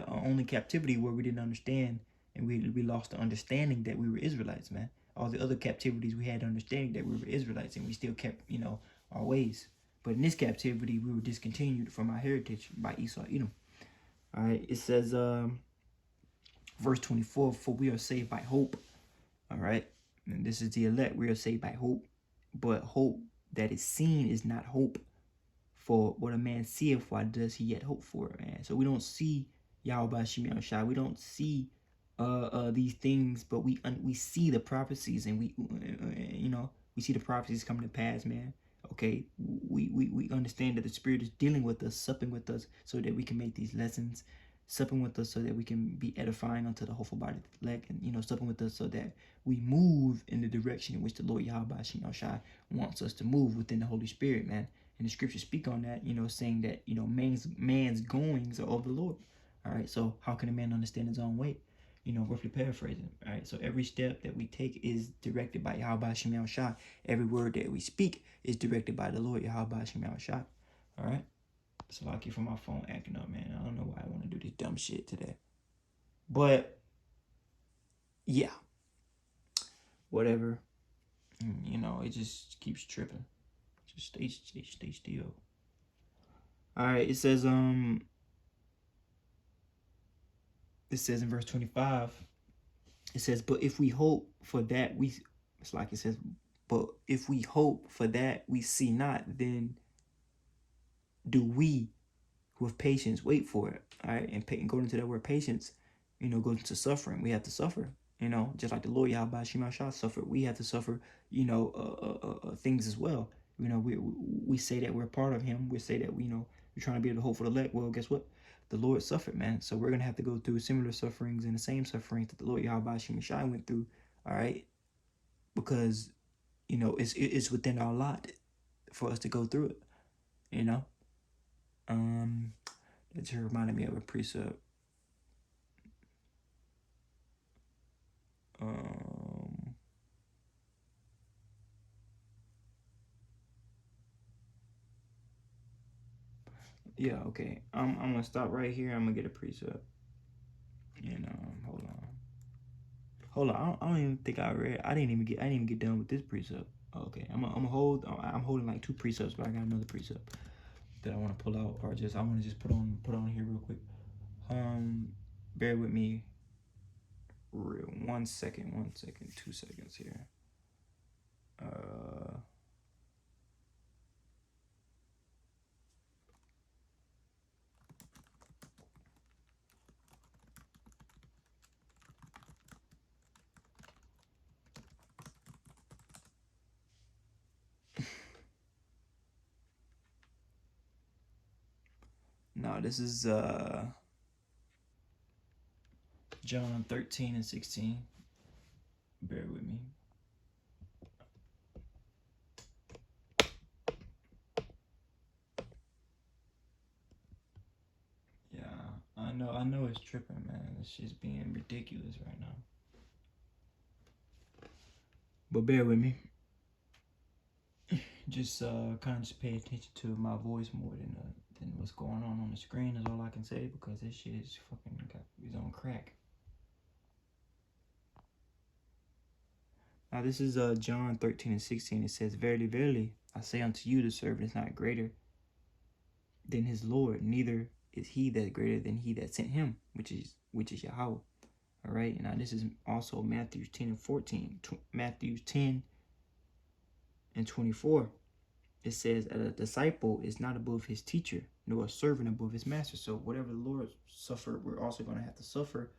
only captivity where we didn't understand. And we lost the understanding that we were Israelites, man. All the other captivities, we had understanding that we were Israelites, and we still kept, our ways. But in this captivity, we were discontinued from our heritage by Esau, Edom. All right, it says, verse 24, "For we are saved by hope." All right, and this is the elect. We are saved by hope, but hope that is seen is not hope. For what a man seeth, why does he yet hope for, man? So we don't see Yahawah. We don't see these things, but we see the prophecies, and we see the prophecies coming to pass, man. Okay, we understand that the Spirit is dealing with us, supping with us, so that we can make these lessons, supping with us so that we can be edifying unto the hopeful body of the elect, and supping with us so that we move in the direction in which the Lord Yahawah wants us to move within the Holy Spirit, man. And the scriptures speak on that, saying that man's goings are of the Lord. All right, so how can a man understand his own way? Roughly paraphrasing. All right, so every step that we take is directed by Yahawah. Every word that we speak is directed by the Lord Yahawah. All right, so I keep from my phone acting up, man. I don't know why I want to do this dumb shit today, but yeah, whatever. It just keeps tripping. Just stay still. All right, it says in verse 25, it says, "But if we hope for that, it's like it says, But if we hope for that we see not, then do we with patience wait for it. All right. And going into that word patience, goes into suffering. We have to suffer, just like the Lord Yahawashi suffered. We have to suffer, things as well. We say that we're part of him. We say that we're trying to be able to hope for the elect. Well, guess what? The Lord suffered, man. So we're gonna have to go through similar sufferings and the same sufferings that the Lord Yahawashi went through. All right, because it's within our lot for us to go through it. It just reminded me of a precept. Yeah, okay. I'm gonna stop right here. I'm gonna get a precept. Hold on. I don't even think I read. I didn't even get done with this precept. Okay, I'm holding like two precepts, but I got another precept that I want to pull out, or I want to just put on here real quick. Bear with me. 1 second, 2 seconds here. No, this is John 13 and 16. Bear with me. Yeah, I know it's tripping, man. It's just being ridiculous right now. But bear with me. Just kind of just pay attention to my voice more than what's going on the screen is all I can say, because this shit is fucking got his own crack. Now this is John 13 and 16. It says, "Verily, verily, I say unto you, the servant is not greater than his Lord, neither is he that greater than he that sent him, which is Yahawah." All right. Now this is also Matthew 10 and 14. Matthew 10 and 24. It says, "A disciple is not above his teacher, nor a servant above his master." So whatever the Lord suffered, we're also going to have to suffer.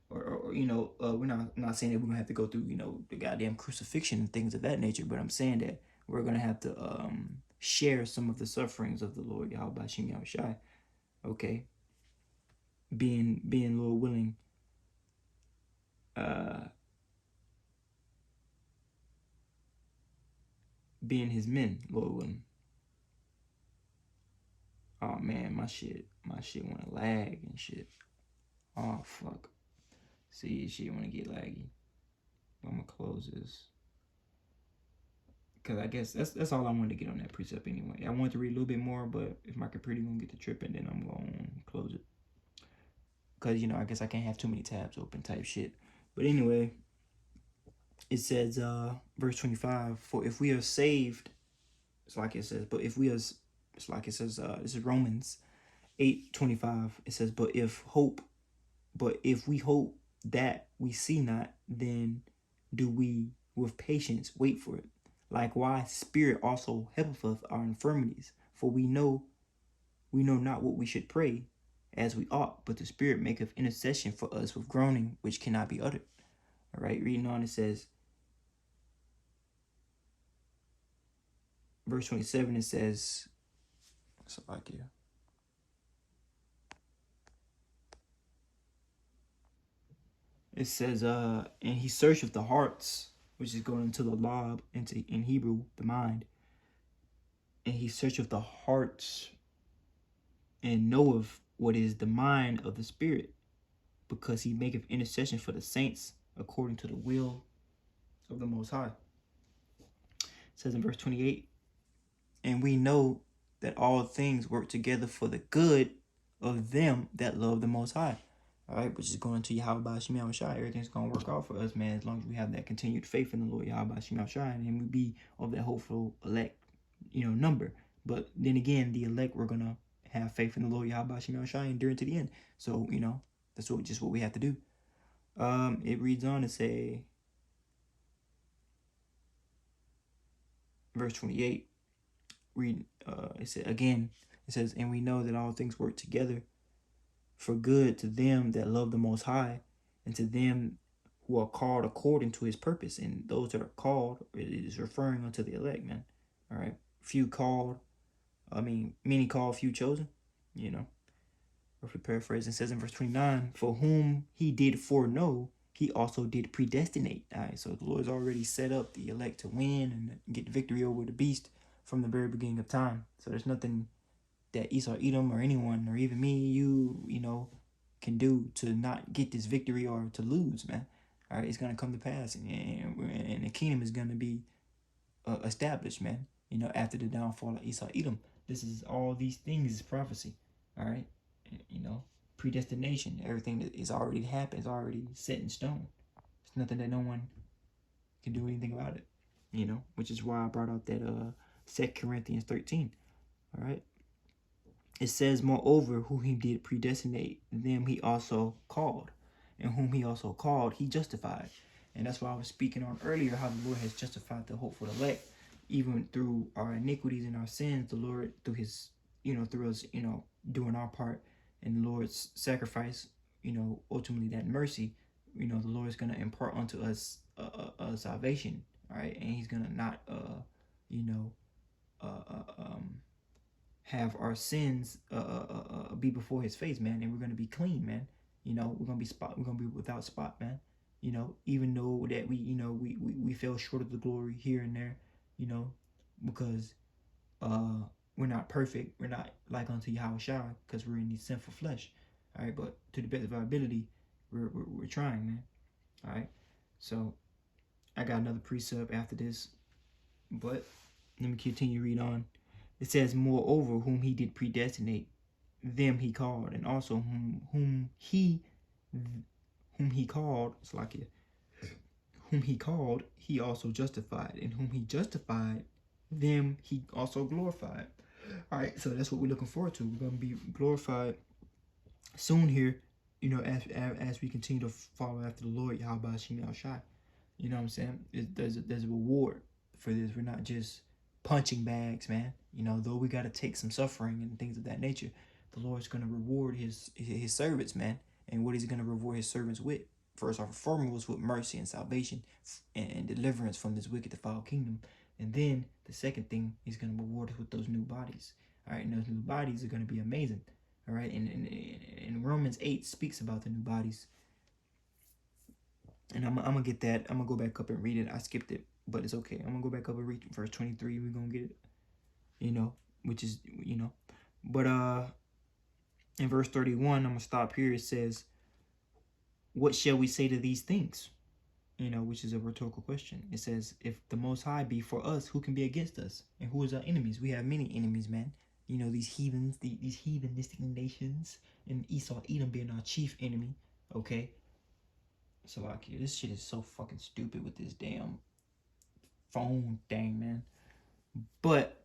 Or we're not saying that we're going to have to go through, the goddamn crucifixion and things of that nature. But I'm saying that we're going to have to share some of the sufferings of the Lord Yahawashi. Okay. Being Lord willing, being his men, Lord willing. Oh man, my shit wanna lag and shit. Oh fuck. See, shit wanna get laggy. I'm gonna close this, cause I guess that's all I wanted to get on that precept anyway. I wanted to read a little bit more, but if my computer gonna get to tripping, then I'm gonna close it. Cause I guess I can't have too many tabs open type shit. But anyway, it says verse 25, "For if we are saved," it's like it says, this is Romans 8:25. It says, but if we hope that we see not, then do we with patience wait for it. Likewise, Spirit also helpeth us our infirmities, for we know not what we should pray as we ought, but the Spirit maketh intercession for us with groaning which cannot be uttered. All right, reading on, it says, verse 27, it says, it says, and he searcheth the hearts, which is going into the lob, in Hebrew, the mind. And he searcheth the hearts and knoweth what is the mind of the Spirit, because he maketh intercession for the saints according to the will of the Most High. It says in verse 28, and we know that all things work together for the good of them that love the Most High. All right, which is going to Yahawah. Everything's going to work out for us, man, as long as we have that continued faith in the Lord Yahawah, and we be of that hopeful elect, number. But then again, the elect, we're going to have faith in the Lord Yahawah and endure it to the end. So, that's what we have to do. It reads on to say, verse 28, read, it says again, it says, and we know that all things work together for good to them that love the Most High, and to them who are called according to his purpose. And those that are called, it is referring unto the elect, man. All right. Few called, many called, few chosen, you know. Roughly paraphrase, it says in verse 29, for whom he did foreknow, he also did predestinate. All right, so the Lord's already set up the elect to win and get victory over the beast from the very beginning of time. So there's nothing that Esau, Edom, or anyone, or even me, you know, can do to not get this victory or to lose, man. All right, it's going to come to pass, and the kingdom is going to be established, man, you know, after the downfall of Esau, Edom. This is all these things is prophecy, all right? You know, predestination, everything that is already happened is already set in stone. It's nothing that no one can do anything about it, you know, which is why I brought out that 2 Corinthians 13, all right? It says, moreover, who he did predestinate, them he also called. And whom he also called, he justified. And that's why I was speaking on earlier, how the Lord has justified the hopeful elect. Even through our iniquities and our sins, the Lord, through his, you know, through us, you know, doing our part, and the Lord's sacrifice, you know, ultimately that mercy, you know, the Lord is going to impart unto us salvation, all right? And he's going to not, you know, have our sins be before his face, man, and we're gonna be clean, man. You know, we're gonna be without spot, man. You know, even though that we, you know, we fell short of the glory here and there, you know, because we're not perfect. We're not like unto Yahawashi because we're in the sinful flesh. All right, but to the best of our ability, we're trying, man. All right, so I got another precept after this, but let me continue to read on. It says, moreover, whom he did predestinate, them he called, and also whom he called, it's like it, whom he called, he also justified, and whom he justified, them he also glorified. All right, so that's what we're looking forward to. We're gonna be glorified soon here, you know, as we continue to follow after the Lord, Yahawashi. You know what I'm saying? There's a reward for this. We're not just punching bags, man. You know, though we got to take some suffering and things of that nature, the Lord's going to reward his servants, man. And what is he going to reward his servants with? First and foremost, with mercy and salvation and deliverance from this wicked, defiled kingdom. And then the second thing, he's going to reward us with those new bodies. All right, and those new bodies are going to be amazing. All right, and Romans 8 speaks about the new bodies. And I'm going to get that. I'm going to go back up and read it. I skipped it, but it's okay. I'm going to go back up and read verse 23. We're going to get it, you know, which is, you know. But in verse 31, I'm going to stop here. It says, what shall we say to these things? You know, which is a rhetorical question. It says, if the Most High be for us, who can be against us? And who is our enemies? We have many enemies, man. You know, these heathens, these heathenistic nations, and Esau, Edom being our chief enemy, okay? So like, this shit is so fucking stupid with this damn phone thing, man. But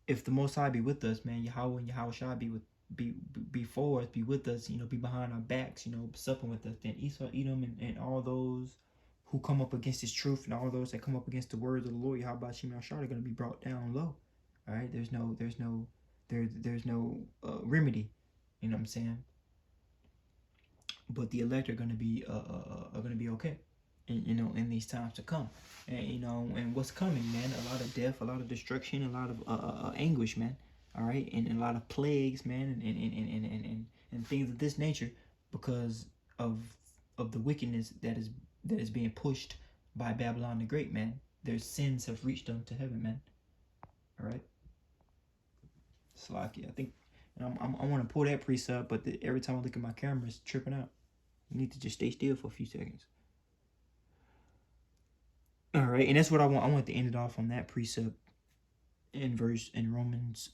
if the Most High be with us, man, Yahawah and Yahawashi be for us, be with us, you know, be behind our backs, you know, supping with us, then Esau, Edom, and all those who come up against his truth, and all those that come up against the words of the Lord, Yahawashi are going to be brought down low. All right, there's no remedy. You know what I'm saying? But the elect are going to be okay, and, you know, in these times to come, and you know, and what's coming, man, a lot of death, a lot of destruction, a lot of anguish, man. All right, and a lot of plagues, man, and things of this nature, because of the wickedness that is being pushed by Babylon the Great, man. Their sins have reached unto heaven, man. All right, Slacky, I think, and I want to pull that precept, but every time I look at my camera, it's tripping out. You need to just stay still for a few seconds. All right, and that's what I want. I want to end it off on that precept in Romans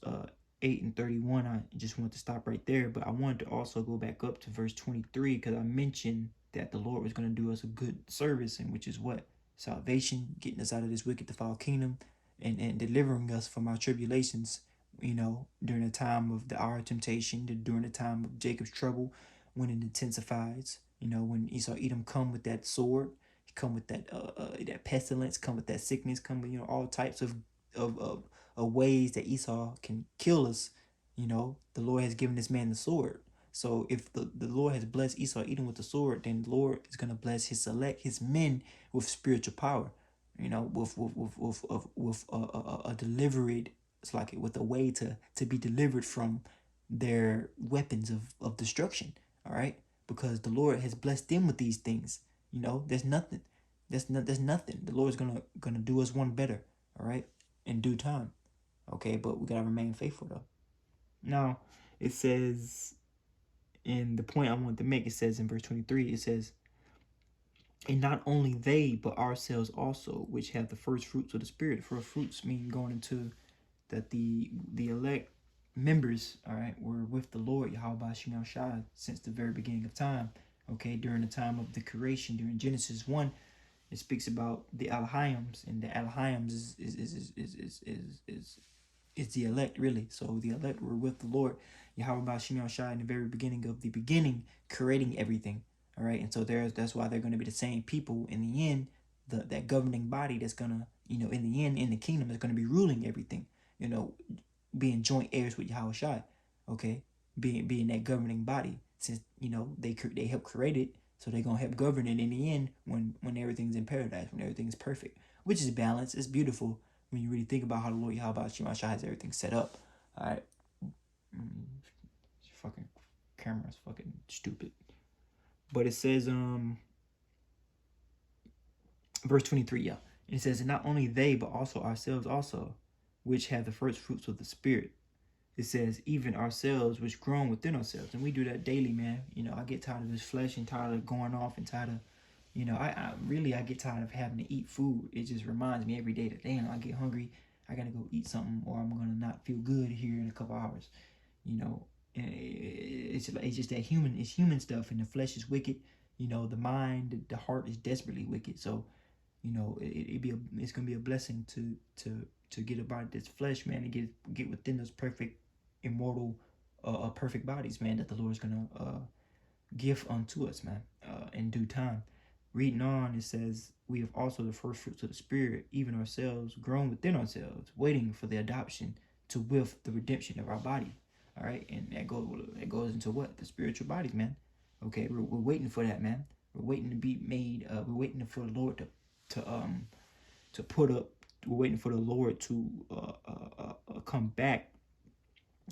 8 and 31. I just want to stop right there, but I wanted to also go back up to verse 23 because I mentioned that the Lord was going to do us a good service, and which is what? Salvation, getting us out of this wicked, defiled kingdom, and delivering us from our tribulations, you know, during the time of our temptation, during the time of Jacob's trouble, when it intensifies, you know, when Esau Edom come with that sword, come with that pestilence, come with that sickness, come with, all types of ways that Esau can kill us. The Lord has given this man the sword. So if the Lord has blessed Esau eating with the sword, then the Lord is going to bless his select, his men, with spiritual power, with a delivered, it's like with a way to be delivered from their weapons of destruction. All right, because the Lord has blessed them with these things. There's nothing. There's nothing. The Lord's gonna do us one better. All right, in due time. Okay, but we gotta remain faithful though. Now, it says, in the point I want to make, it says in verse 23, it says, and not only they, but ourselves also, which have the first fruits of the Spirit. First fruits mean going into that the elect members, all right, were with the Lord, Yahawashi, since the very beginning of time. Okay, during the time of the creation, during Genesis 1, it speaks about the Elohims, and the Elohims is the elect, really. So the elect were with the Lord, Yahawashi, in the very beginning of the beginning, creating everything. All right, and so that's why they're going to be the same people in the end. That governing body that's gonna, in the end, in the kingdom, is going to be ruling everything. Being joint heirs with Yahawashi, okay, being that governing body, since they help create it, so they're gonna help govern it in the end when everything's in paradise, when everything's perfect, which is balanced. It's beautiful when you really think about how the Lord Yahawashi has everything set up. All right, fucking camera's fucking stupid. But it says, verse 23, yeah. It says, and not only they, but also ourselves also, which have the first fruits of the Spirit. It says, even ourselves, which grown within ourselves. And we do that daily, man. I get tired of this flesh and tired of going off and tired of, I get tired of having to eat food. It just reminds me every day that, damn, I get hungry, I got to go eat something, or I'm going to not feel good here in a couple hours. It's just that it's human stuff, and the flesh is wicked. The mind, the heart is desperately wicked. So, it's gonna be a blessing to get about this flesh, man, and get within those perfect, immortal, perfect bodies, man, that the Lord is gonna give unto us, man, in due time. Reading on, it says, we have also the first fruits of the Spirit, even ourselves, grown within ourselves, waiting for the adoption to with the redemption of our body. All right, and that goes into what? The spiritual bodies, man. Okay, we're waiting for that, man. We're waiting to be made. We're waiting for the Lord to put up. We're waiting for the Lord to come back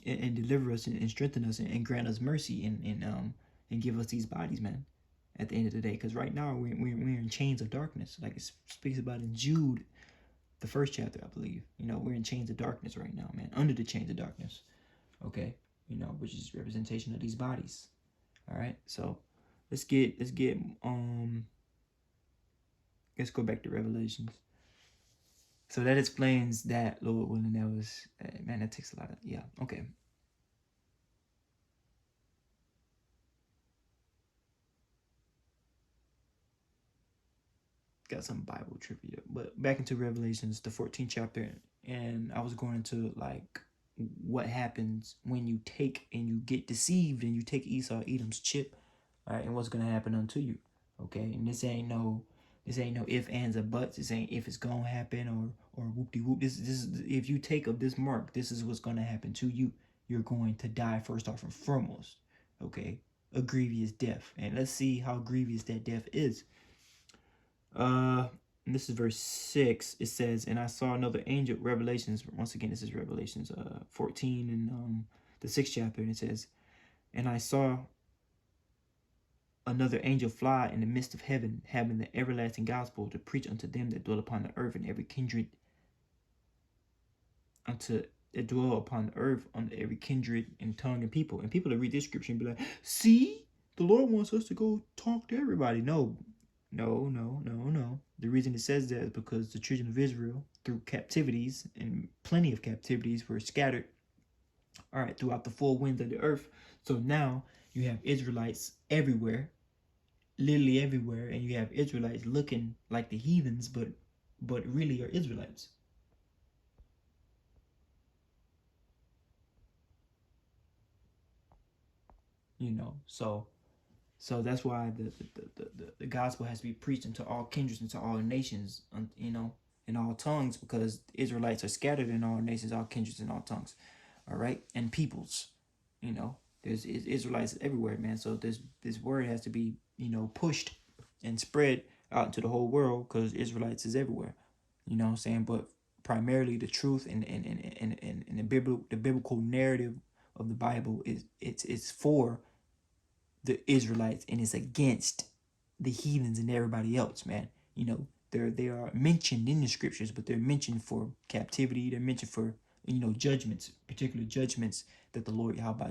and deliver us and strengthen us and grant us mercy and give us these bodies, man. At the end of the day, because right now we're in chains of darkness, like it speaks about in Jude, the first chapter, I believe. We're in chains of darkness right now, man. Under the chains of darkness. Okay, which is representation of these bodies. All right, so let's go back to Revelations. So that explains that, Lord willing. That was, man, that takes a lot of, yeah, okay. Got some Bible trivia, but back into Revelations, the 14th chapter, and I was going into like what happens when you take and you get deceived and you take Esau Edom's chip, all right, and what's gonna happen unto you, okay? And this ain't no if, ands, or buts. This ain't if it's gonna happen or whoop-de-whoop. This is, if you take of this mark, this is what's gonna happen to you. You're going to die first off and foremost, okay? A grievous death, and let's see how grievous that death is. And this is verse 6. It says, and I saw another angel, Revelations, once again, this is Revelations 14 and the 6th chapter, and it says, and I saw another angel fly in the midst of heaven, having the everlasting gospel to preach unto them that dwell upon the earth, and every kindred, unto that dwell upon the earth, on every kindred and tongue and people. And people that read this scripture and be like, see, the Lord wants us to go talk to everybody. No. The reason it says that is because the children of Israel, through captivities, and plenty of captivities, were scattered, all right, throughout the four winds of the earth. So now you have Israelites everywhere, literally everywhere, and you have Israelites looking like the heathens, but really are Israelites. So So that's why the gospel has to be preached into all kindreds, into all nations, you know, in all tongues, because Israelites are scattered in all nations, all kindreds, and all tongues. All right, and peoples, you know, there's Israelites everywhere, man. So this word has to be, you know, pushed and spread out into the whole world, because Israelites is everywhere. You know what I'm saying? But primarily the truth and the biblical narrative of the Bible is it's for the Israelites, and it's against the heathens and everybody else, man. You know, they are mentioned in the scriptures, but they're mentioned for captivity. They're mentioned for, you know, judgments, particular judgments that the Lord Yahawah